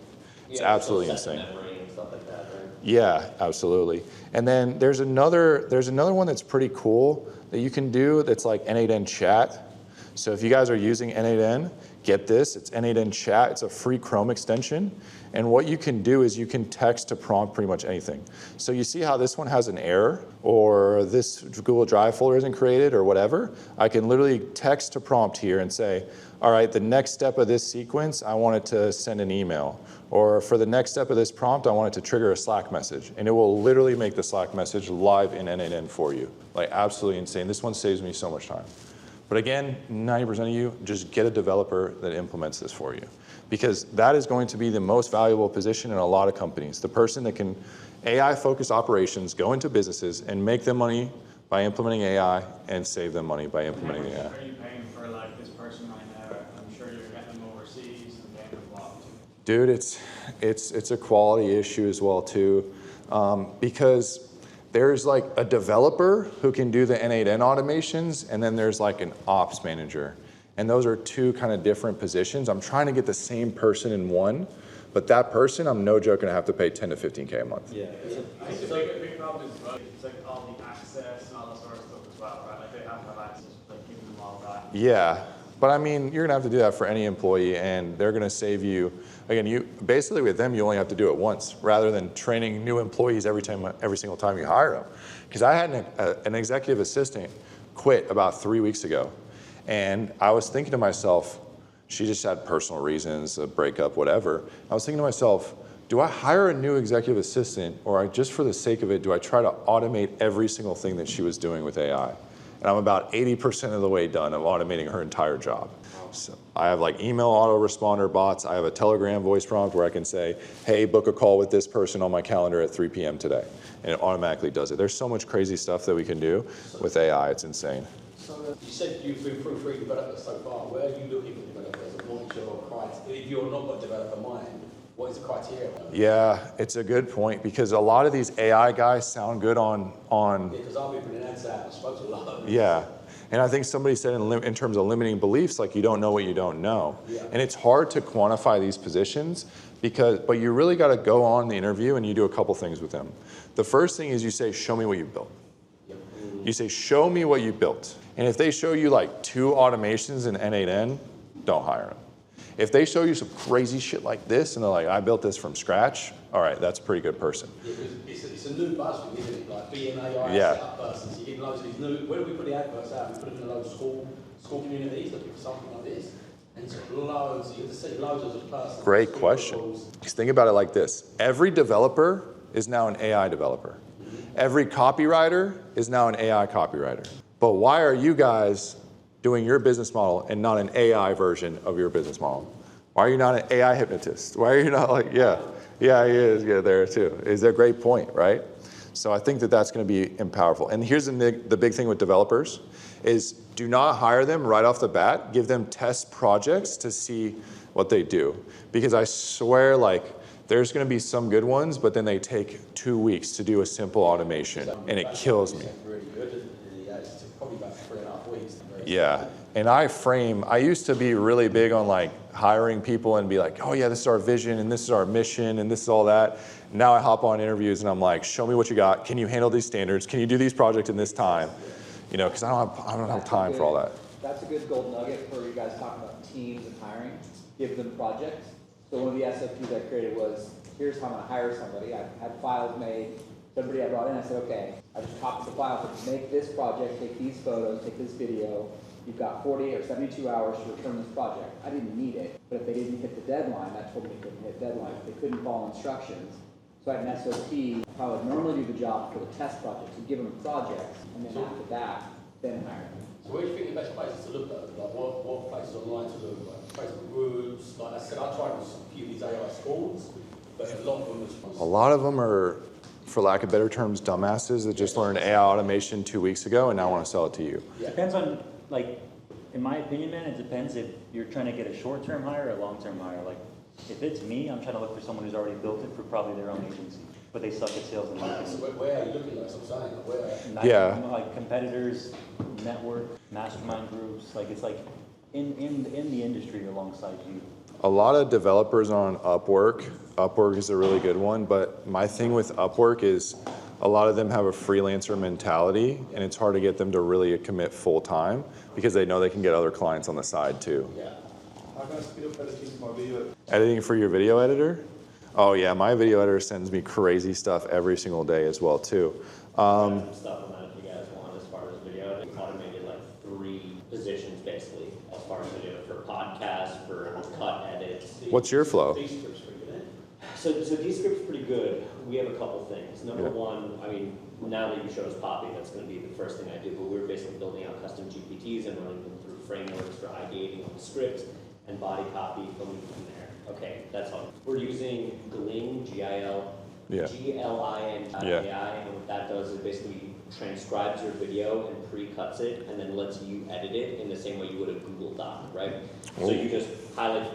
Speaker 2: It's absolutely insane.
Speaker 4: Memory and stuff like that, right?
Speaker 2: Yeah, absolutely. And then there's another one that's pretty cool that you can do that's like N8N chat. So if you guys are using N8N, get this, it's N8N chat, it's a free Chrome extension. And what you can do is you can text to prompt pretty much anything. So you see how this one has an error, or this Google Drive folder isn't created, or whatever? I can literally text to prompt here and say, all right, the next step of this sequence, I want it to send an email. Or for the next step of this prompt, I want it to trigger a Slack message. And it will literally make the Slack message live in N8N for you. Like, absolutely insane. This one saves me so much time. But again, 90% of you, just get a developer that implements this for you. Because that is going to be the most valuable position in a lot of companies. The person that can AI-focused operations go into businesses and make them money by implementing AI and save them money by implementing AI.
Speaker 5: Are you paying for like this person right now? I'm sure you're getting them overseas and getting them blocked.
Speaker 2: Dude, it's a quality issue as well too, because there's like a developer who can do the N8N automations, and then there's like an ops manager. And those are two kind of different positions. I'm trying to get the same person in one, but that person, I'm no joke, gonna have to pay 10 to 15K a month.
Speaker 5: Yeah. I think the big problem is it's like all the access and all that sort of stuff as well, right? Like they have to have access, like giving them all that.
Speaker 2: Yeah, but I mean, you're gonna have to do that for any employee, and they're gonna save you. Again, you basically with them, you only have to do it once, rather than training new employees every single time you hire them. Because I had an executive assistant quit about 3 weeks ago, and I was thinking to myself, she just had personal reasons, a breakup, whatever. I was thinking to myself, do I hire a new executive assistant, or just for the sake of it, do I try to automate every single thing that she was doing with AI? And I'm about 80% of the way done of automating her entire job. So I have like email autoresponder bots. I have a Telegram voice prompt where I can say, hey, book a call with this person on my calendar at 3 p.m. today. And it automatically does it. There's so much crazy stuff that we can do with AI. It's insane.
Speaker 18: So you said you've been through 3 developers so far. Where are you looking for developers? What's your criteria? If you're not got a developer mind, what is the criteria?
Speaker 2: Yeah, it's a good point, because a lot of these AI guys sound good on
Speaker 18: because I've been putting ads out, I spoke to a lot of them.
Speaker 2: Yeah, and I think somebody said in terms of limiting beliefs, like you don't know what you don't know. Yeah. And it's hard to quantify these positions, but you really got to go on the interview and you do a couple things with them. The first thing is you say, show me what you built. Yep. You say, show me what you built. And if they show you like 2 automations in N8N, don't hire them. If they show you some crazy shit like this and they're like, I built this from scratch, all right, that's a pretty good person.
Speaker 18: Yeah, it's a new buzzword, isn't it? Like being AI
Speaker 2: yeah.
Speaker 18: setup persons. You get loads of these new, where do we put the adverts out? We put them in a load of school communities looking for something like this. And it's got loads, you get to see loads of persons.
Speaker 2: Great question. Just think about it like this. Every developer is now an AI developer. Mm-hmm. Every copywriter is now an AI copywriter. But why are you guys doing your business model and not an AI version of your business model? Why are you not an AI hypnotist? Why are you not like, yeah, he is there too. Is there a great point, right? So I think that that's going to be powerful. And here's the big thing with developers is do not hire them right off the bat. Give them test projects to see what they do. Because I swear, like, there's going to be some good ones, but then they take 2 weeks to do a simple automation, and it kills me. Yeah, and I used to be really big on like hiring people and be like, oh yeah, this is our vision and this is our mission and this is all that. Now I hop on interviews and I'm like, show me what you got. Can you handle these standards? Can you do these projects in this time? You know, because I don't have time for all that.
Speaker 7: That's a good gold nugget for you guys talking about teams and hiring. Give them projects. So one of the SOPs I created was, here's how I'm going to hire somebody. I had files made. Somebody I brought in, I said, okay, I just copied the file, make this project, take these photos, take this video. You've got 48 or 72 hours to return this project. I didn't need it, but if they didn't hit the deadline, that told me they couldn't hit the deadline. If they couldn't follow instructions. So I had an SOP, how I would normally do the job for the test project, so give them projects, and then after that, then hire them.
Speaker 18: So where do you think the best places to look at? Like what places online to look? Like Facebook groups? Like I said, I tried with a few of these AI schools, but a lot of them was...
Speaker 2: A lot of them are, for lack of better terms, dumbasses that just learned AI automation 2 weeks ago and now want to sell it to you.
Speaker 8: Yeah. Depends on, like, in my opinion, man, it depends if you're trying to get a short-term hire or a long-term hire. Like, if it's me, I'm trying to look for someone who's already built it for probably their own agency, but they suck at sales and marketing.
Speaker 18: So where are you looking at? I'm saying, where?
Speaker 2: Yeah.
Speaker 8: Like competitors, network, mastermind groups. Like it's like in the industry alongside you.
Speaker 2: A lot of developers are on Upwork. Upwork is a really good one, but my thing with Upwork is a lot of them have a freelancer mentality, and it's hard to get them to really commit full time because they know they can get other clients on the side too.
Speaker 3: Yeah. How can I speed up editing for my video?
Speaker 2: Editing for your video editor? Oh yeah, my video editor sends me crazy stuff every single day as well too.
Speaker 4: Stuff on that if you guys want as far as video. They automated like 3 positions basically as far as video for podcasts, for cut edits.
Speaker 2: What's your flow?
Speaker 4: So Descript's pretty good. We have a couple things. Number one, I mean, now that you showed us Poppy, that's going to be the first thing I do, but we're basically building out custom GPTs and running them through frameworks for ideating on the script and body copy, filming from there. Okay, that's all. We're using Gling, G-L-I-N AI, and what that does is basically transcribes your video and pre-cuts it, and then lets you edit it in the same way you would a Google Doc, right? So you just highlight,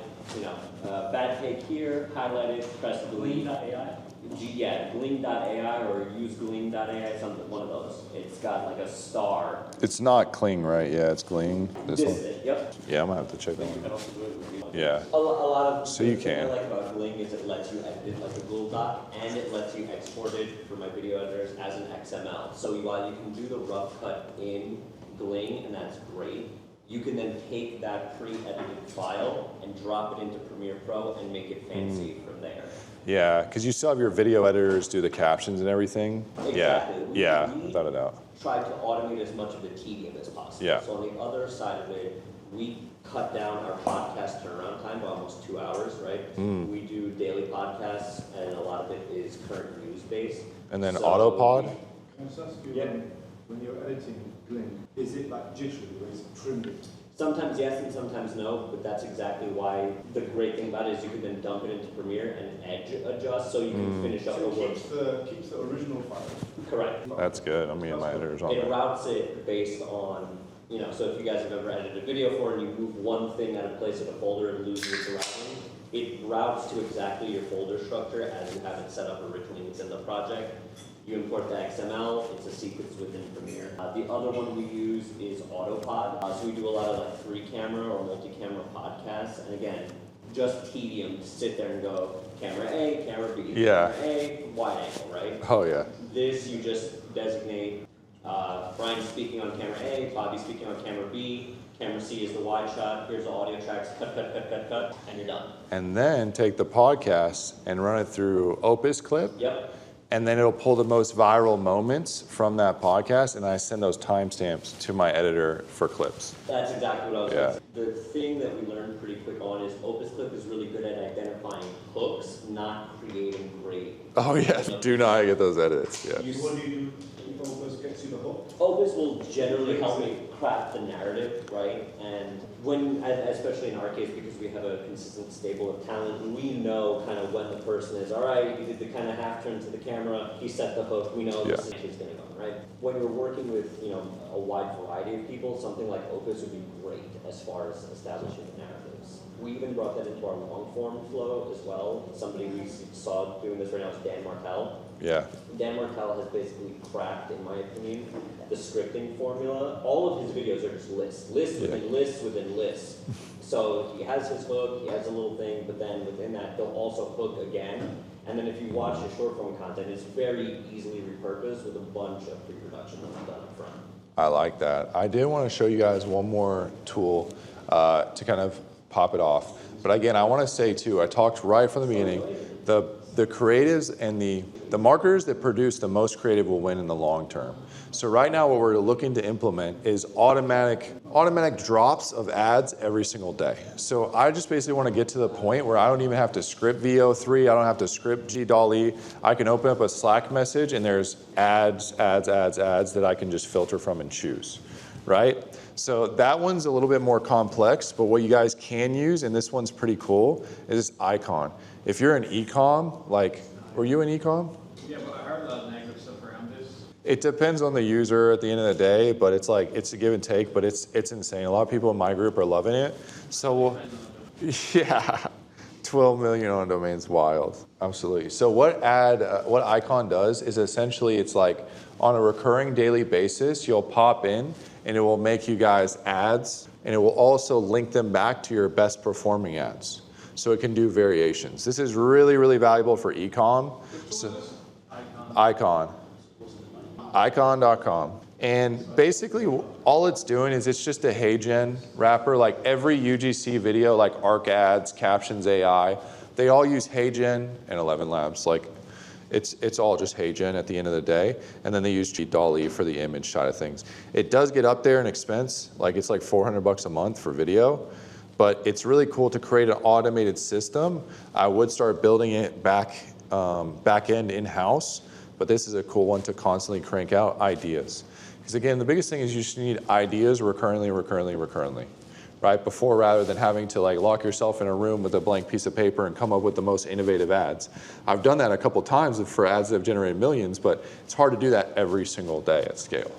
Speaker 4: bad take here, highlight it, press Gling.ai. Gling.ai or use Gling.ai, something, one of those. It's got like a star.
Speaker 2: It's not Kling, right? Yeah, it's Gling. This one?
Speaker 4: Yep.
Speaker 2: Yeah, I'm gonna have to check that one. Yeah.
Speaker 4: A lot of
Speaker 2: so you
Speaker 4: the thing
Speaker 2: can.
Speaker 4: I like about Gling is it lets you edit it like a Google Doc, and it lets you export it for my video editors as an XML. So while you can do the rough cut in Gling, and that's great, you can then take that pre-edited file and drop it into Premiere Pro and make it fancy from there.
Speaker 2: Yeah, because you still have your video editors do the captions and everything.
Speaker 4: Exactly.
Speaker 2: Yeah, without a doubt.
Speaker 4: Try to automate as much of the tedium as possible.
Speaker 2: Yeah.
Speaker 4: So on the other side of it, we cut down our podcast turnaround time by almost 2 hours, right? We do daily podcasts, and a lot of it is current news based.
Speaker 2: And then Autopod?
Speaker 3: Can I just ask you, when you're editing Gling, is it like jittery where it's trimmed?
Speaker 4: Sometimes yes and sometimes no, but that's exactly why the great thing about it is you can then dump it into Premiere and edge adjust so you can finish up the work.
Speaker 3: Keeps the original file.
Speaker 4: Correct.
Speaker 2: That's good. I'm getting my editors on
Speaker 4: It
Speaker 2: that.
Speaker 4: routes it based on, so if you guys have ever edited a video for and you move one thing out of place in a folder and lose your surrounding, it routes to exactly your folder structure as you have it set up originally within the project. You import the XML, it's a sequence within Premiere. The other one we use is Autopod. So we do a lot of like 3-camera or multi-camera podcasts. And again, just tedium to sit there and go, camera A, camera B, camera A, wide angle, right?
Speaker 2: Oh yeah.
Speaker 4: This you just designate Brian speaking on camera A, Bobby speaking on camera B, camera C is the wide shot, here's the audio tracks, cut, and you're done.
Speaker 2: And then take the podcast and run it through Opus Clip.
Speaker 4: Yep.
Speaker 2: And then it'll pull the most viral moments from that podcast, and I send those timestamps to my editor for clips.
Speaker 4: That's exactly what I was going to say. The thing that we learned pretty quick on is Opus Clip is really good at identifying hooks, not creating great.
Speaker 2: Oh yeah, do not get those edits. Yeah.
Speaker 3: What do you do if Opus gets you the hook?
Speaker 4: Opus will generally help me craft the narrative, right? And when, especially in our case, because we have a consistent stable of talent, we know kind of when the person is, all right, he did the kind of half turn to the camera, he set the hook, we know this is going to go, right? When you're working with, a wide variety of people, something like Opus would be great as far as establishing the narratives. We even brought that into our long form flow as well. Somebody we saw doing this right now is Dan Martell.
Speaker 2: Yeah.
Speaker 4: Dan Martell has basically cracked, in my opinion, the scripting formula. All of his videos are just lists within lists within lists. So he has his hook, he has a little thing, but then within that, he'll also hook again. And then if you watch the short form content, it's very easily repurposed with a bunch of pre-production that's done up front.
Speaker 2: I like that. I did want to show you guys one more tool to kind of pop it off. But again, I want to say too, I talked right from the beginning, the creatives and the marketers that produce the most creative will win in the long term. So right now what we're looking to implement is automatic drops of ads every single day. So I just basically want to get to the point where I don't even have to script VO3, I don't have to script G-DALL-E. I can open up a Slack message and there's ads that I can just filter from and choose, right? So that one's a little bit more complex, but what you guys can use, and this one's pretty cool, is this icon. If you're an e-com, were you an e-com?
Speaker 5: Yeah, but I heard a lot of negative stuff around this.
Speaker 2: It depends on the user at the end of the day, but it's a give and take, but it's insane. A lot of people in my group are loving it. So yeah, 12 million on domains, wild, absolutely. So what icon does is essentially it's like on a recurring daily basis, you'll pop in and it will make you guys ads, and it will also link them back to your best performing ads. so it can do variations. This is really, really valuable for e-com. So, Icon.com. And basically all it's doing is it's just a HeyGen wrapper. Like every UGC video, like ARC ads, Captions AI, they all use HeyGen and 11 Labs. Like it's all just HeyGen at the end of the day. And then they use DALL-E for the image side of things. It does get up there in expense. Like it's like $400 a month for video. But it's really cool to create an automated system. I would start building it back end in-house. But this is a cool one to constantly crank out ideas. Because again, the biggest thing is you just need ideas recurrently, right? Before, rather than having to like lock yourself in a room with a blank piece of paper and come up with the most innovative ads. I've done that a couple times for ads that have generated millions, but it's hard to do that every single day at scale.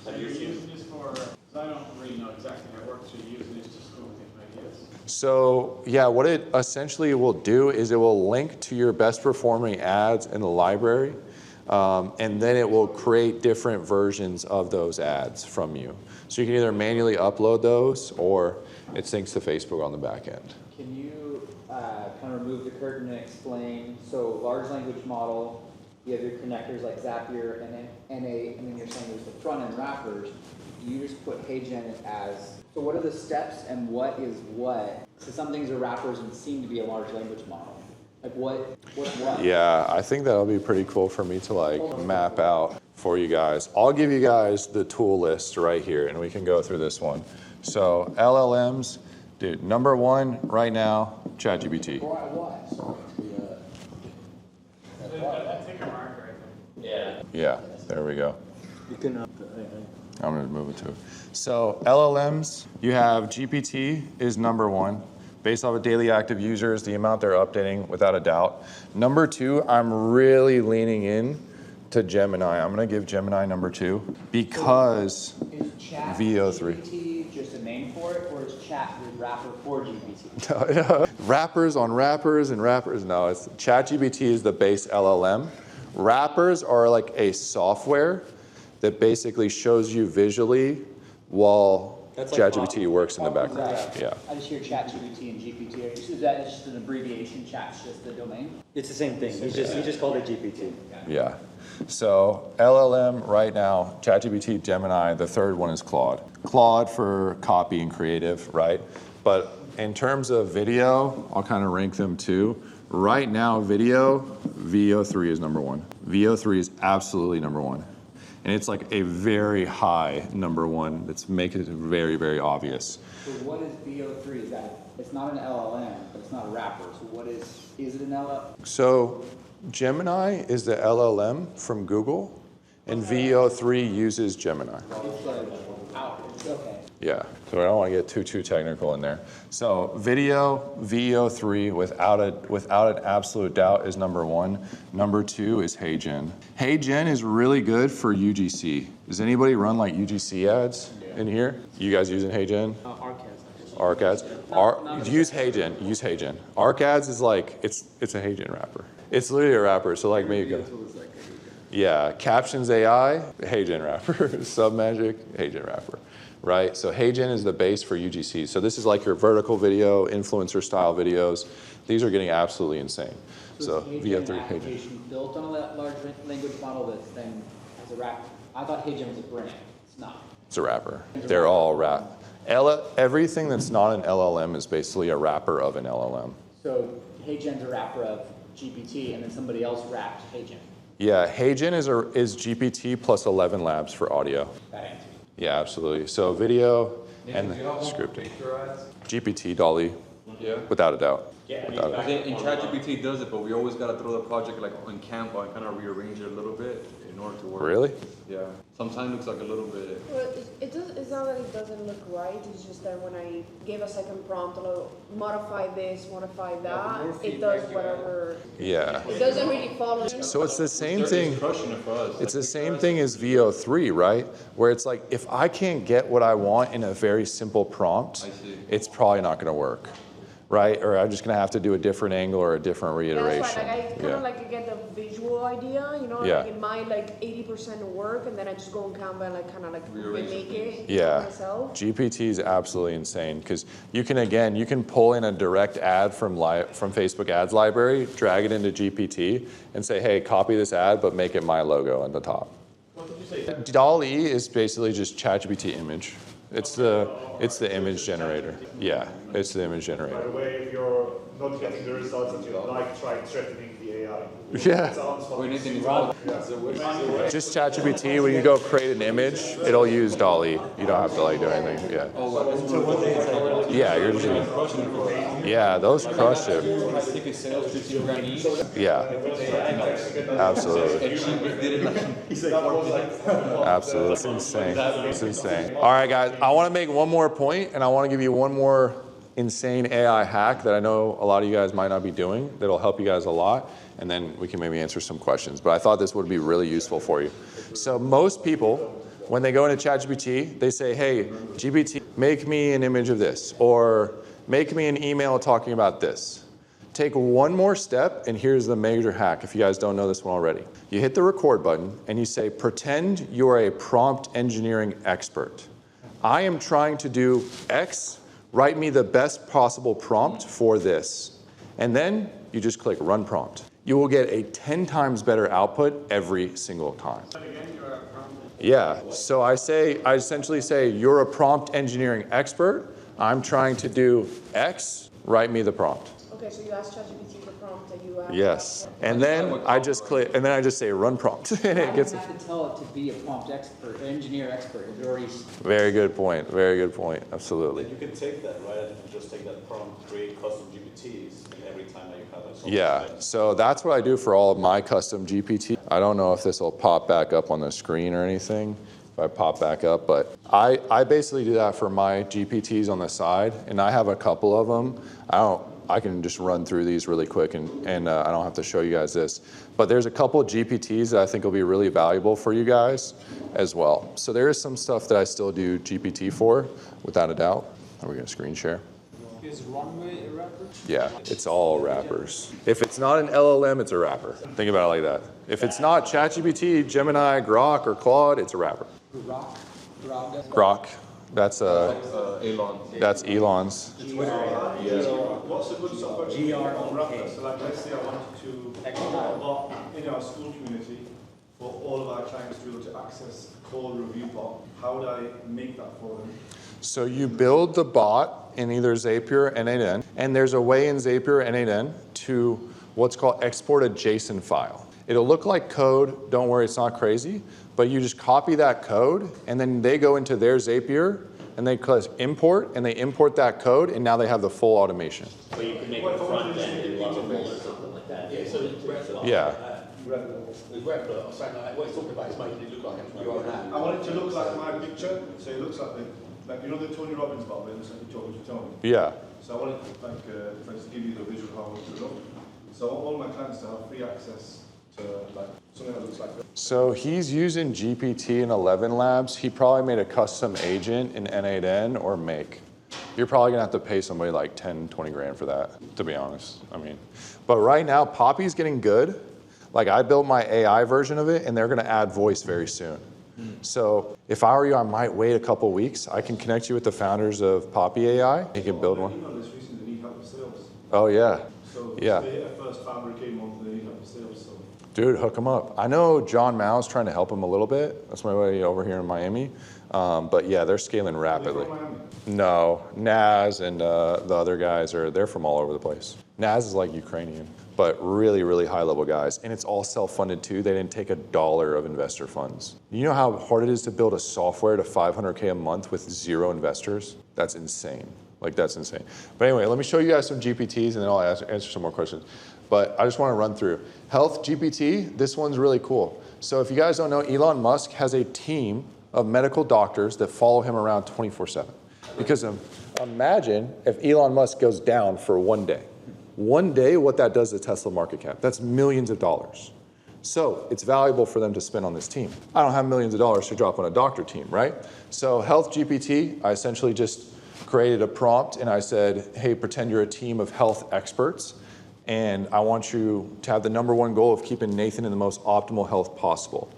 Speaker 5: So you're using this for, because I don't really know exactly how it works, so you're using this to school different ideas?
Speaker 2: So yeah, what it essentially will do is it will link to your best performing ads in the library. And then it will create different versions of those ads from you. So you can either manually upload those or it syncs to Facebook on the back end.
Speaker 7: Can you kind of remove the curtain and explain, so large language model, you have your connectors like Zapier and NA, and then you're saying there's the front end wrappers. You just put HeyGen as, so what are the steps and what is what? So some things are wrappers and seem to be a large language model. Like what?
Speaker 2: Yeah, I think that'll be pretty cool for me to like map out for you guys. I'll give you guys the tool list right here and we can go through this one. So LLMs, dude, number one right now, ChatGPT. Yeah, there we go.
Speaker 6: You can,
Speaker 2: I'm gonna move it to. So LLMs, you have GPT is number one. Based off of daily active users, the amount they're updating, without a doubt. Number two, I'm really leaning in to Gemini. I'm gonna give Gemini number two because
Speaker 7: is Chat
Speaker 2: VO3.
Speaker 7: GPT just a name for it, or is Chat the wrapper for GPT?
Speaker 2: No, wrappers on wrappers and wrappers. No, it's ChatGPT is the base LLM. Wrappers are like a software that basically shows you visually while ChatGPT works in the background. Yeah.
Speaker 7: I just hear ChatGPT and GPT. Is that just an abbreviation? Chat's just the domain?
Speaker 8: It's the same thing. He just called it GPT.
Speaker 2: Yeah. So LLM right now, ChatGPT, Gemini, the third one is Claude. Claude for copy and creative, right? But in terms of video, I'll kind of rank them too. Right now, video, VO3 is number one. VO3 is absolutely number one. And it's like a very high number one that's making it very, very obvious.
Speaker 7: So what is VO3? Is that, it's not an LLM, but it's not a wrapper. So what is it an LLM?
Speaker 2: So Gemini is the LLM from Google, and VO3 uses Gemini.
Speaker 7: Okay.
Speaker 2: Yeah, so I don't want to get too technical in there. So video, VO3, without an absolute doubt is number one. Number two is HeyGen. HeyGen is really good for UGC. Does anybody run like UGC ads in here? You guys using HeyGen? ARC ads. Use HeyGen. Use HeyGen. ARC ads is like it's a HeyGen wrapper. It's literally a wrapper. So like maybe go. Yeah, Captions AI, HeyGen wrapper. Submagic, HeyGen wrapper. Right, so HeyGen is the base for UGC. So this is like your vertical video, influencer style videos. These are getting absolutely insane. So
Speaker 7: VO3 an application built on a large language model that then has a wrapper. I thought HeyGen was a brand. It's not.
Speaker 2: It's a wrapper. They're all wrap. Everything that's not an LLM is basically a wrapper of an LLM.
Speaker 7: So HeyGen's a wrapper of GPT, and then somebody else wrapped HeyGen.
Speaker 2: Yeah, HeyGen is GPT plus 11 Labs for audio.
Speaker 7: That answers.
Speaker 2: Yeah, absolutely. So video and scripting. GPT, DALL-E, without a doubt.
Speaker 6: Yeah, in ChatGPT does it, but we always got to throw the project like on Canva and kind of rearrange it a little bit in order to work.
Speaker 2: Really?
Speaker 6: Yeah. Sometimes it looks like a little bit.
Speaker 19: Well, it's not that it doesn't look right. It's just that when I give a second prompt, I'll modify this, modify that. It does whatever.
Speaker 2: Yeah.
Speaker 19: It doesn't really follow.
Speaker 2: So it's the same thing. It's the same thing as VO3, right? Where it's like, if I can't get what I want in a very simple prompt, it's probably not going to work. right? Or I'm just gonna have to do a different angle or a different reiteration.
Speaker 19: That's right. Like I kind of like get the visual idea, you know,
Speaker 2: Yeah.
Speaker 19: like it might like 80% work, and then I just go on Canva and like kind of like remake it
Speaker 2: Yeah,
Speaker 19: myself.
Speaker 2: GPT is absolutely insane because you can pull in a direct ad from Facebook ads library, drag it into GPT, and say, hey, copy this ad, but make it my logo on the top.
Speaker 3: What did you say?
Speaker 2: DALL-E is basically just ChatGPT image. It's the image generator. Yeah, it's the image
Speaker 3: By
Speaker 2: generator.
Speaker 3: the way, if you're not getting the results that you like, try threatening the AI.
Speaker 2: Yeah. Just ChatGPT, when you go create an image, it'll use DALL-E. You don't have to like do anything. Yeah. Yeah, you're just. Yeah, those crush it. Yeah. Absolutely. Absolutely. It's insane. It's insane. All right, guys. I want to make one more point, and I want to give you one more insane AI hack that I know a lot of you guys might not be doing that'll help you guys a lot, and then we can maybe answer some questions. But I thought this would be really useful for you. So most people, when they go into ChatGPT, they say, hey, GPT, make me an image of this, or make me an email talking about this. Take one more step, and here's the major hack, if you guys don't know this one already. You hit the record button, and you say, pretend you're a prompt engineering expert. I am trying to do X. Write me the best possible prompt for this. And then you just click run prompt. You will get a 10 times better output every single time. Yeah, so I essentially say, you're a prompt engineering expert. I'm trying to do X, write me the prompt.
Speaker 19: Okay, so you ask ChatGPT the prompt that you ask.
Speaker 2: Yes, and then I just click, and then I just say run prompt, and it gets.
Speaker 7: You have to tell it to be a prompt expert, engineer expert. It's already.
Speaker 2: Very good point. Very good point. Absolutely.
Speaker 14: You can take that, right? And just take that prompt, create custom GPTs, and every time that you have it.
Speaker 2: Yeah. So that's what I do for all of my custom GPT. I don't know if this will pop back up on the screen or anything. If I pop back up, but I basically do that for my GPTs on the side, and I have a couple of them. I can just run through these really quick, and I don't have to show you guys this. But there's a couple of GPTs that I think will be really valuable for you guys as well. So there is some stuff that I still do GPT for, without a doubt. Are we going to screen share?
Speaker 5: Is Runway a rapper?
Speaker 2: Yeah, it's all rappers. If it's not an LLM, it's a rapper. Think about it like that. If it's not ChatGPT, Gemini, Grok, or Claude, it's a rapper. Grok. That's
Speaker 6: Elon.
Speaker 2: That's Elon's.
Speaker 3: What's a good software to use on rapper? So like, let's say I wanted to bot in our school community for all of our clients to be able to access a code review bot. How would I make that for them?
Speaker 2: So you build the bot in either Zapier or N8N, and there's a way in Zapier or N8N to what's called export a JSON file. It'll look like code, don't worry, it's not crazy, but you just copy that code, and then they go into their Zapier, and they click import, and they import that code, and now they have the full automation.
Speaker 4: So you can make a front end and lovable or something like that.
Speaker 18: Yeah, so
Speaker 2: Yeah.
Speaker 18: What it's talking about is making it look like your own app.
Speaker 3: I want it to look like my picture, so it looks like you know the Tony Robbins bot, it looks like you're talking to Tony.
Speaker 2: Yeah.
Speaker 3: So I want it if I just give you the visual how I want it to look. So I want all my clients to have free access to something that looks like that.
Speaker 2: So he's using GPT in 11 Labs. He probably made a custom agent in N8N or Make. You're probably gonna have to pay somebody like 10, 20 grand for that, to be honest. I mean, but right now, Poppy's getting good. Like I built my AI version of it, and they're gonna add voice very soon. So if I were you, I might wait a couple weeks. I can connect you with the founders of Poppy AI. You can build one. Oh yeah.
Speaker 3: So
Speaker 2: yeah.
Speaker 3: the first founder came on, they need help with sales. So.
Speaker 2: Dude, hook him up. I know John Mao's trying to help him a little bit. That's my way over here in Miami. But yeah, they're scaling rapidly. No, Naz and the other guys they're from all over the place. Naz is like Ukrainian, but really, really high level guys. And it's all self-funded too. They didn't take $1 of investor funds. You know how hard it is to build a software to $500K a month with 0 investors? That's insane. Like that's insane. But anyway, let me show you guys some GPTs, and then I'll answer some more questions. But I just want to run through. Health GPT, this one's really cool. So if you guys don't know, Elon Musk has a team of medical doctors that follow him around 24/7. Because imagine if Elon Musk goes down for one day. One day, what that does to Tesla market cap, that's millions of dollars. So it's valuable for them to spend on this team. I don't have millions of dollars to drop on a doctor team, right? So Health GPT, I essentially just created a prompt and I said, hey, pretend you're a team of health experts and I want you to have the #1 goal of keeping Nathan in the most optimal health possible.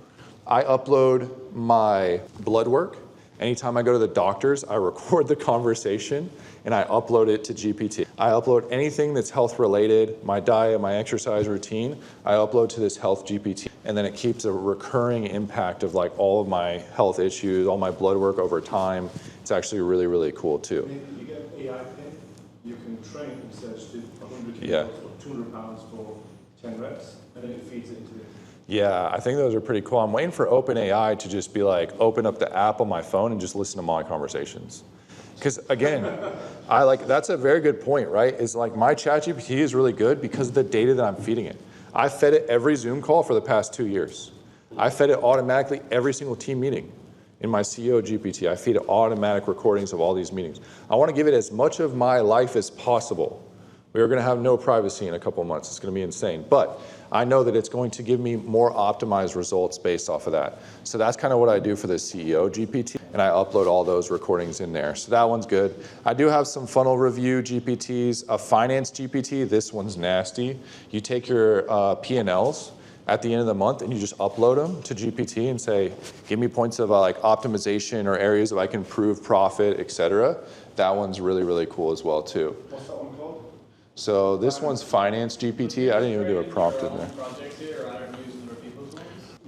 Speaker 2: I upload my blood work. Anytime I go to the doctors, I record the conversation and I upload it to GPT. I upload anything that's health related, my diet, my exercise routine, I upload to this health GPT. And then it keeps a recurring impact of like all of my health issues, all my blood work over time. It's actually really, really cool too.
Speaker 3: You get AI pin, you can train and search to 100 kilos
Speaker 2: Yeah.
Speaker 3: or 200 pounds for 10 reps, and then it feeds it into it.
Speaker 2: Yeah, I think those are pretty cool. I'm waiting for OpenAI to just be like, open up the app on my phone and just listen to my conversations. Because again, that's a very good point, right? Is like my ChatGPT is really good because of the data that I'm feeding it. I fed it every Zoom call for the past 2 years. I fed it automatically every single team meeting. In my CEO GPT, I feed it automatic recordings of all these meetings. I want to give it as much of my life as possible. We are going to have no privacy in a couple months. It's going to be insane. But I know that it's going to give me more optimized results based off of that. So that's kind of what I do for the CEO GPT, and I upload all those recordings in there. So that one's good. I do have some funnel review GPTs, a finance GPT. This one's nasty. You take your P&Ls at the end of the month and you just upload them to GPT and say, give me points of like optimization or areas that I can improve profit, etc. That one's really, really cool as well too.
Speaker 3: What's that one called?
Speaker 2: So this one's finance GPT. I didn't even do a prompt in there.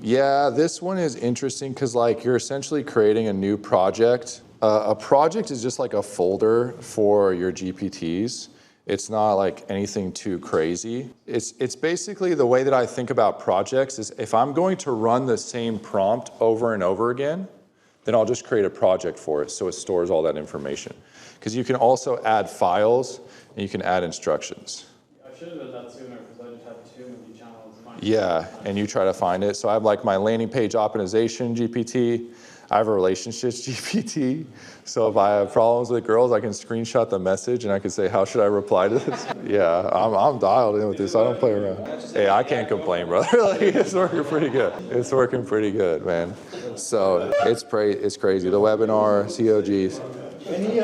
Speaker 2: Yeah, this one is interesting because like you're essentially creating a new project. A project is just like a folder for your GPTs. It's not like anything too crazy. It's basically the way that I think about projects is if I'm going to run the same prompt over and over again, then I'll just create a project for it so it stores all that information. Because you can also add files and you can add instructions.
Speaker 5: I should have done that sooner because I just had too many channels.
Speaker 2: Yeah, and you try to find it. So I have like my landing page optimization GPT. I have a relationships GPT. So if I have problems with girls, I can screenshot the message and I can say, how should I reply to this? Yeah, I'm dialed in with this. I don't play around. Hey, I can't complain, brother. Like, it's working pretty good. It's working pretty good, man. So it's crazy. The webinar, COGs.
Speaker 8: Any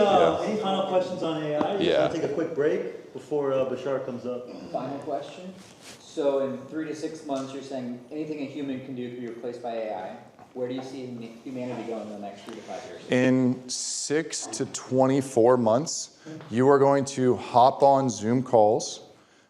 Speaker 8: final questions on AI?
Speaker 2: Yeah.
Speaker 8: Take a quick break before Bashar comes up.
Speaker 7: Final question. So in 3 to 6 months, you're saying anything a human can do can be replaced by AI. Where do you see humanity going in the next 3 to 5 years?
Speaker 2: In 6 to 24 months, you are going to hop on Zoom calls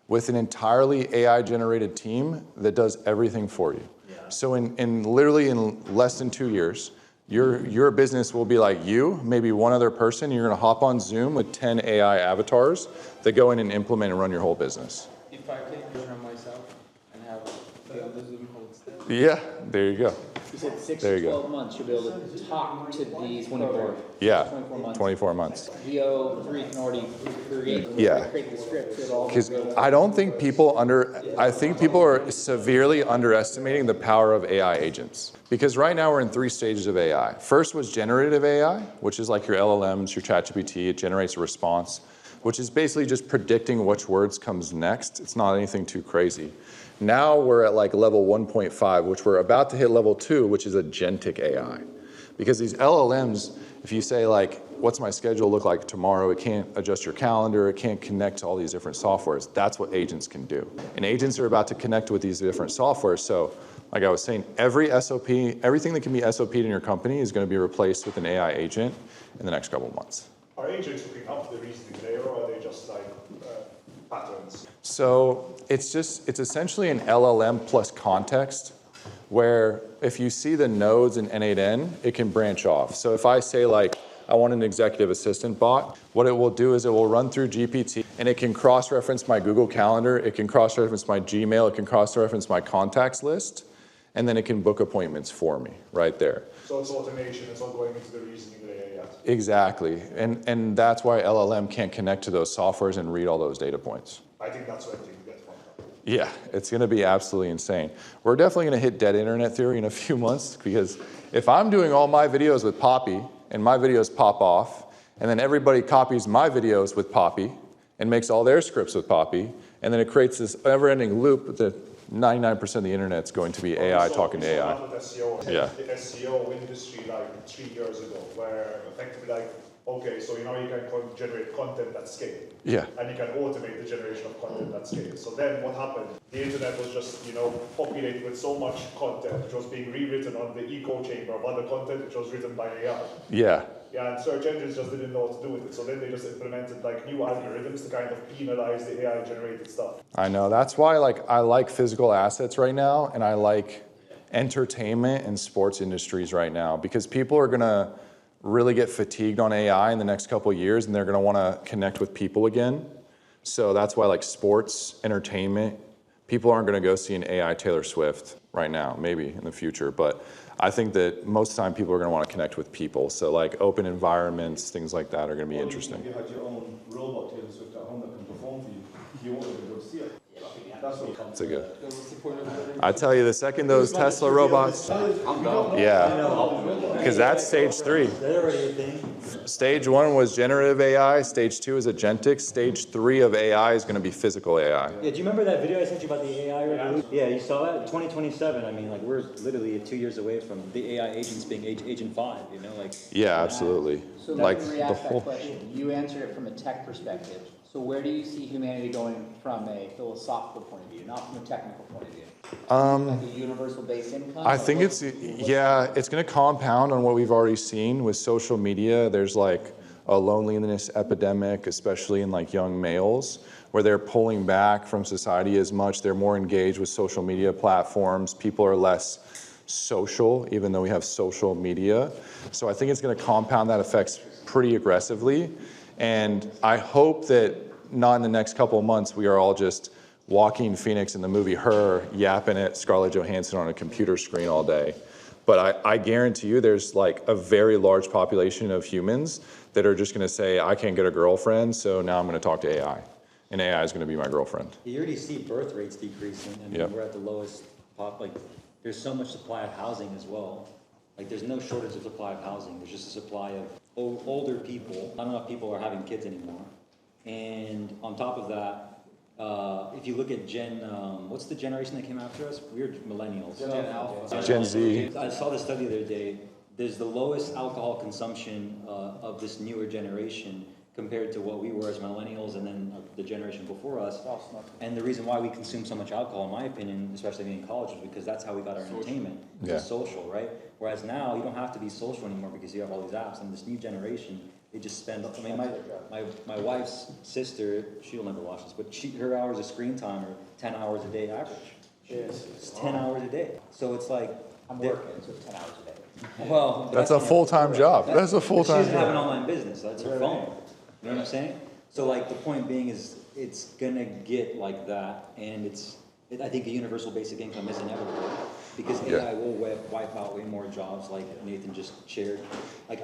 Speaker 2: with an entirely AI-generated team that does everything for you. Yeah. So in literally in less than 2 years, your business will be like you, maybe one other person. You're going to hop on Zoom with 10 AI avatars that go in and implement and run your whole business.
Speaker 5: If I can program myself and have the other Zoom calls.
Speaker 2: Yeah, there you go.
Speaker 7: You said 6
Speaker 2: There
Speaker 7: to
Speaker 2: you go.
Speaker 7: 12 months you'll be able to talk to these 24.
Speaker 2: Yeah,
Speaker 7: 24 months.
Speaker 2: 24 months.
Speaker 7: VO3 can already create the script. So it all
Speaker 2: Because
Speaker 7: goes-
Speaker 2: I think people are severely underestimating the power of AI agents. Because right now we're in 3 stages of AI. First was generative AI, which is like your LLMs, your ChatGPT. It generates a response, which is basically just predicting which words comes next. It's not anything too crazy. Now we're at like level 1.5, which we're about to hit level 2, which is agentic AI. Because these LLMs, if you say like, what's my schedule look like tomorrow? It can't adjust your calendar. It can't connect to all these different softwares. That's what agents can do. And agents are about to connect with these different softwares. So like I was saying, every SOP, everything that can be SOP'd in your company is going to be replaced with an AI agent in the next couple of months.
Speaker 14: Are agents hooking up to the reasoning layer, or are they just like patterns?
Speaker 2: So it's essentially an LLM plus context, where if you see the nodes in N8N, it can branch off. So if I say like, I want an executive assistant bot, what it will do is it will run through GPT and it can cross-reference my Google Calendar, it can cross-reference my Gmail, it can cross-reference my contacts list, and then it can book appointments for me right there.
Speaker 14: So it's automation, it's not going into the reasoning layer yet.
Speaker 2: Exactly, and that's why LLM can't connect to those softwares and read all those data points.
Speaker 14: I think that's where things get fucked up.
Speaker 2: Yeah, it's going to be absolutely insane. We're definitely going to hit dead internet theory in a few months, because if I'm doing all my videos with Poppy and my videos pop off, and then everybody copies my videos with Poppy and makes all their scripts with Poppy, and then it creates this never-ending loop that 99% of the internet's going to be AI talking to AI.
Speaker 14: With SEO.
Speaker 2: Yeah.
Speaker 14: The SEO industry like 3 years ago, where effectively like
Speaker 3: okay, so you can generate content at scale.
Speaker 2: Yeah.
Speaker 3: And you can automate the generation of content at scale. So then what happened? The internet was just, populated with so much content, which was being rewritten on the echo chamber of other content, which was written by AI.
Speaker 2: Yeah.
Speaker 3: Yeah, and search engines just didn't know what to do with it. So then they just implemented like new algorithms to kind of penalize the AI generated stuff.
Speaker 2: I know. That's why I like physical assets right now, and I like entertainment and sports industries right now, because people are gonna really get fatigued on AI in the next couple of years, and they're gonna wanna connect with people again. So that's why sports, entertainment, people aren't gonna go see an AI Taylor Swift right now, maybe in the future, but I think that most of the time people are gonna wanna connect with people. So open environments, things like that are gonna be interesting.
Speaker 3: If you had your own robot Taylor Swift at home that can perform for you, you won't even go see it. That's what comes
Speaker 2: That's a good. I tell you, the second those Tesla robots, yeah, because that's stage 3. Stage 1 was generative AI. Stage 2 is agentic. Stage 3 of AI is going to be physical AI.
Speaker 8: Yeah, do you remember that video I sent you about the AI revolution? Yeah, you saw that? 2027. I mean, we're literally 2 years away from the AI agents being Agent 5.
Speaker 2: Yeah, absolutely.
Speaker 7: So let me re-ask that question. You answered it from a tech perspective. So where do you see humanity going from a philosophical point of view, not from a technical point of view? Like a universal base income?
Speaker 2: I think it's going to compound on what we've already seen with social media. There's a loneliness epidemic, especially in young males, where they're pulling back from society as much. They're more engaged with social media platforms. People are less social, even though we have social media. So I think it's going to compound that effects pretty aggressively. And I hope that not in the next couple of months we are all just Joaquin Phoenix in the movie Her, yapping at Scarlett Johansson on a computer screen all day. But I guarantee you there's a very large population of humans that are just going to say, I can't get a girlfriend, so now I'm going to talk to AI. And AI is going to be my girlfriend.
Speaker 8: You already see birth rates decreasing. I mean, we're at the lowest there's so much supply of housing as well. There's no shortage of supply of housing. There's just a supply of older people. Not enough people are having kids anymore. And on top of that, if you look at what's the generation that came after us? We're millennials.
Speaker 5: Gen Alpha.
Speaker 2: Gen Z.
Speaker 8: I saw this study the other day. There's the lowest alcohol consumption of this newer generation compared to what we were as millennials and then the generation before us. And the reason why we consume so much alcohol, in my opinion, especially being in college, is because that's how we got our entertainment. It's social, right? Whereas now you don't have to be social anymore because you have all these apps. And this new generation, they just spend. I mean, my wife's sister, she'll never watch this, but her hours of screen time are 10 hours a day average. It's 10 hours a day. So it's
Speaker 7: I'm working, so it's 10 hours a day.
Speaker 8: Well,
Speaker 2: that's a full-time job. That's a full-time job.
Speaker 8: She doesn't have an online business. That's her phone. You know what I'm saying? So the point being is it's gonna get like that, and I think a universal basic income is inevitable because AI will wipe out way more jobs, like Nathan just shared.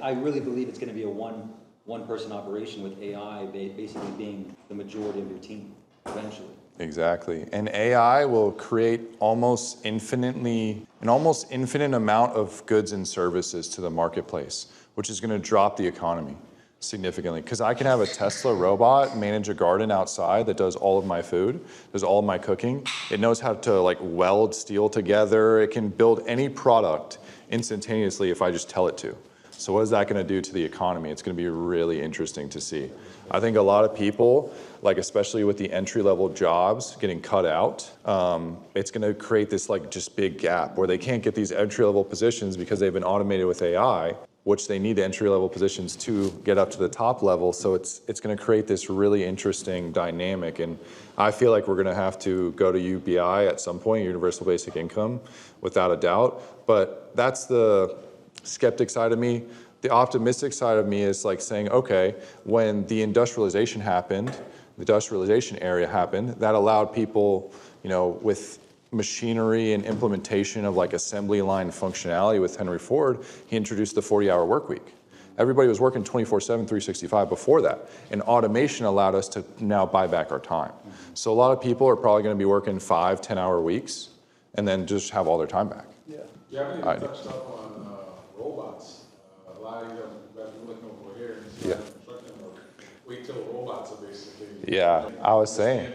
Speaker 8: I really believe it's gonna be a one person operation with AI basically being the majority of your team eventually.
Speaker 2: Exactly. And AI will create an almost infinite amount of goods and services to the marketplace, which is going to drop the economy significantly. Because I can have a Tesla robot manage a garden outside that does all of my food, does all of my cooking. It knows how to weld steel together. It can build any product instantaneously if I just tell it to. So what is that going to do to the economy? It's going to be really interesting to see. I think a lot of people, especially with the entry-level jobs getting cut out, it's going to create this just big gap where they can't get these entry-level positions because they've been automated with AI, which they need the entry-level positions to get up to the top level. So it's going to create this really interesting dynamic. And I feel like we're going to have to go to UBI at some point, Universal Basic Income, without a doubt. But that's the skeptic side of me. The optimistic side of me is saying, okay, when the industrialization happened, the industrialization area happened, that allowed people, with machinery and implementation of assembly line functionality with Henry Ford, he introduced the 40-hour work week. Everybody was working 24/7, 365 before that. And automation allowed us to now buy back our time. So a lot of people are probably going to be working 5, 10-hour weeks and then just have all their time back.
Speaker 10: Yeah, I haven't even touched up on robots. A lot of you guys are looking over here and see construction work. Wait till robots are basically.
Speaker 2: Yeah, I was saying.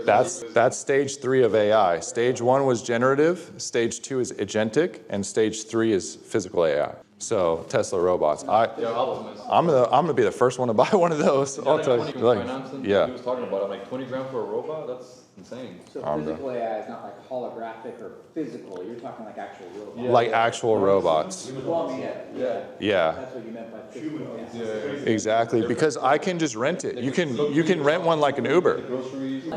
Speaker 2: That's stage 3 of AI. Stage 1 was generative, stage 2 is agentic, and stage 3 is physical AI. So Tesla robots.
Speaker 6: They're Optimus.
Speaker 2: I'm gonna be the first one to buy one of those. I'll tell you. Like, yeah.
Speaker 6: He was talking about it. Like 20 grand for a robot. That's insane.
Speaker 7: So physical AI is not like holographic or physical. You're talking like actual robots.
Speaker 2: Yeah. Like actual robots.
Speaker 7: Well, I mean,
Speaker 2: Yeah.
Speaker 7: That's what you meant by physical.
Speaker 2: Exactly. Because I can just rent it. You can rent one like an Uber.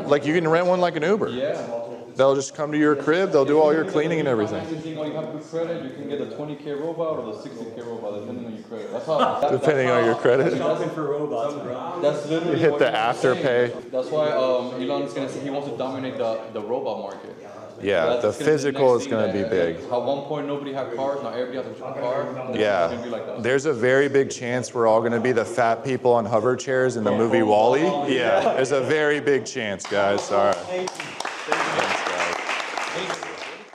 Speaker 2: Like you can rent one like an Uber.
Speaker 6: Yeah.
Speaker 2: They'll just come to your crib. They'll do all your cleaning and everything.
Speaker 6: When you have good credit, you can get the 20K robot or the 60K robot, depending on your credit. That's how.
Speaker 2: Depending on your credit.
Speaker 8: Shopping for robots, bro.
Speaker 6: That's literally.
Speaker 2: You hit
Speaker 6: what
Speaker 2: the
Speaker 6: he was
Speaker 2: afterpay.
Speaker 6: saying. That's why Elon's gonna say he wants to dominate the robot market.
Speaker 2: Yeah,
Speaker 6: That's
Speaker 2: the
Speaker 6: gonna be
Speaker 2: physical
Speaker 6: next
Speaker 2: is going to
Speaker 6: thing
Speaker 2: be
Speaker 6: that-
Speaker 2: big.
Speaker 6: How 1 point nobody had cars, now everybody has a car. It's gonna be
Speaker 2: Yeah,
Speaker 6: like that.
Speaker 2: there's a very big chance we're all going to be the fat people on hover chairs in the movie WALL-E. Yeah, there's a very big chance, guys. All right. Thanks, guys.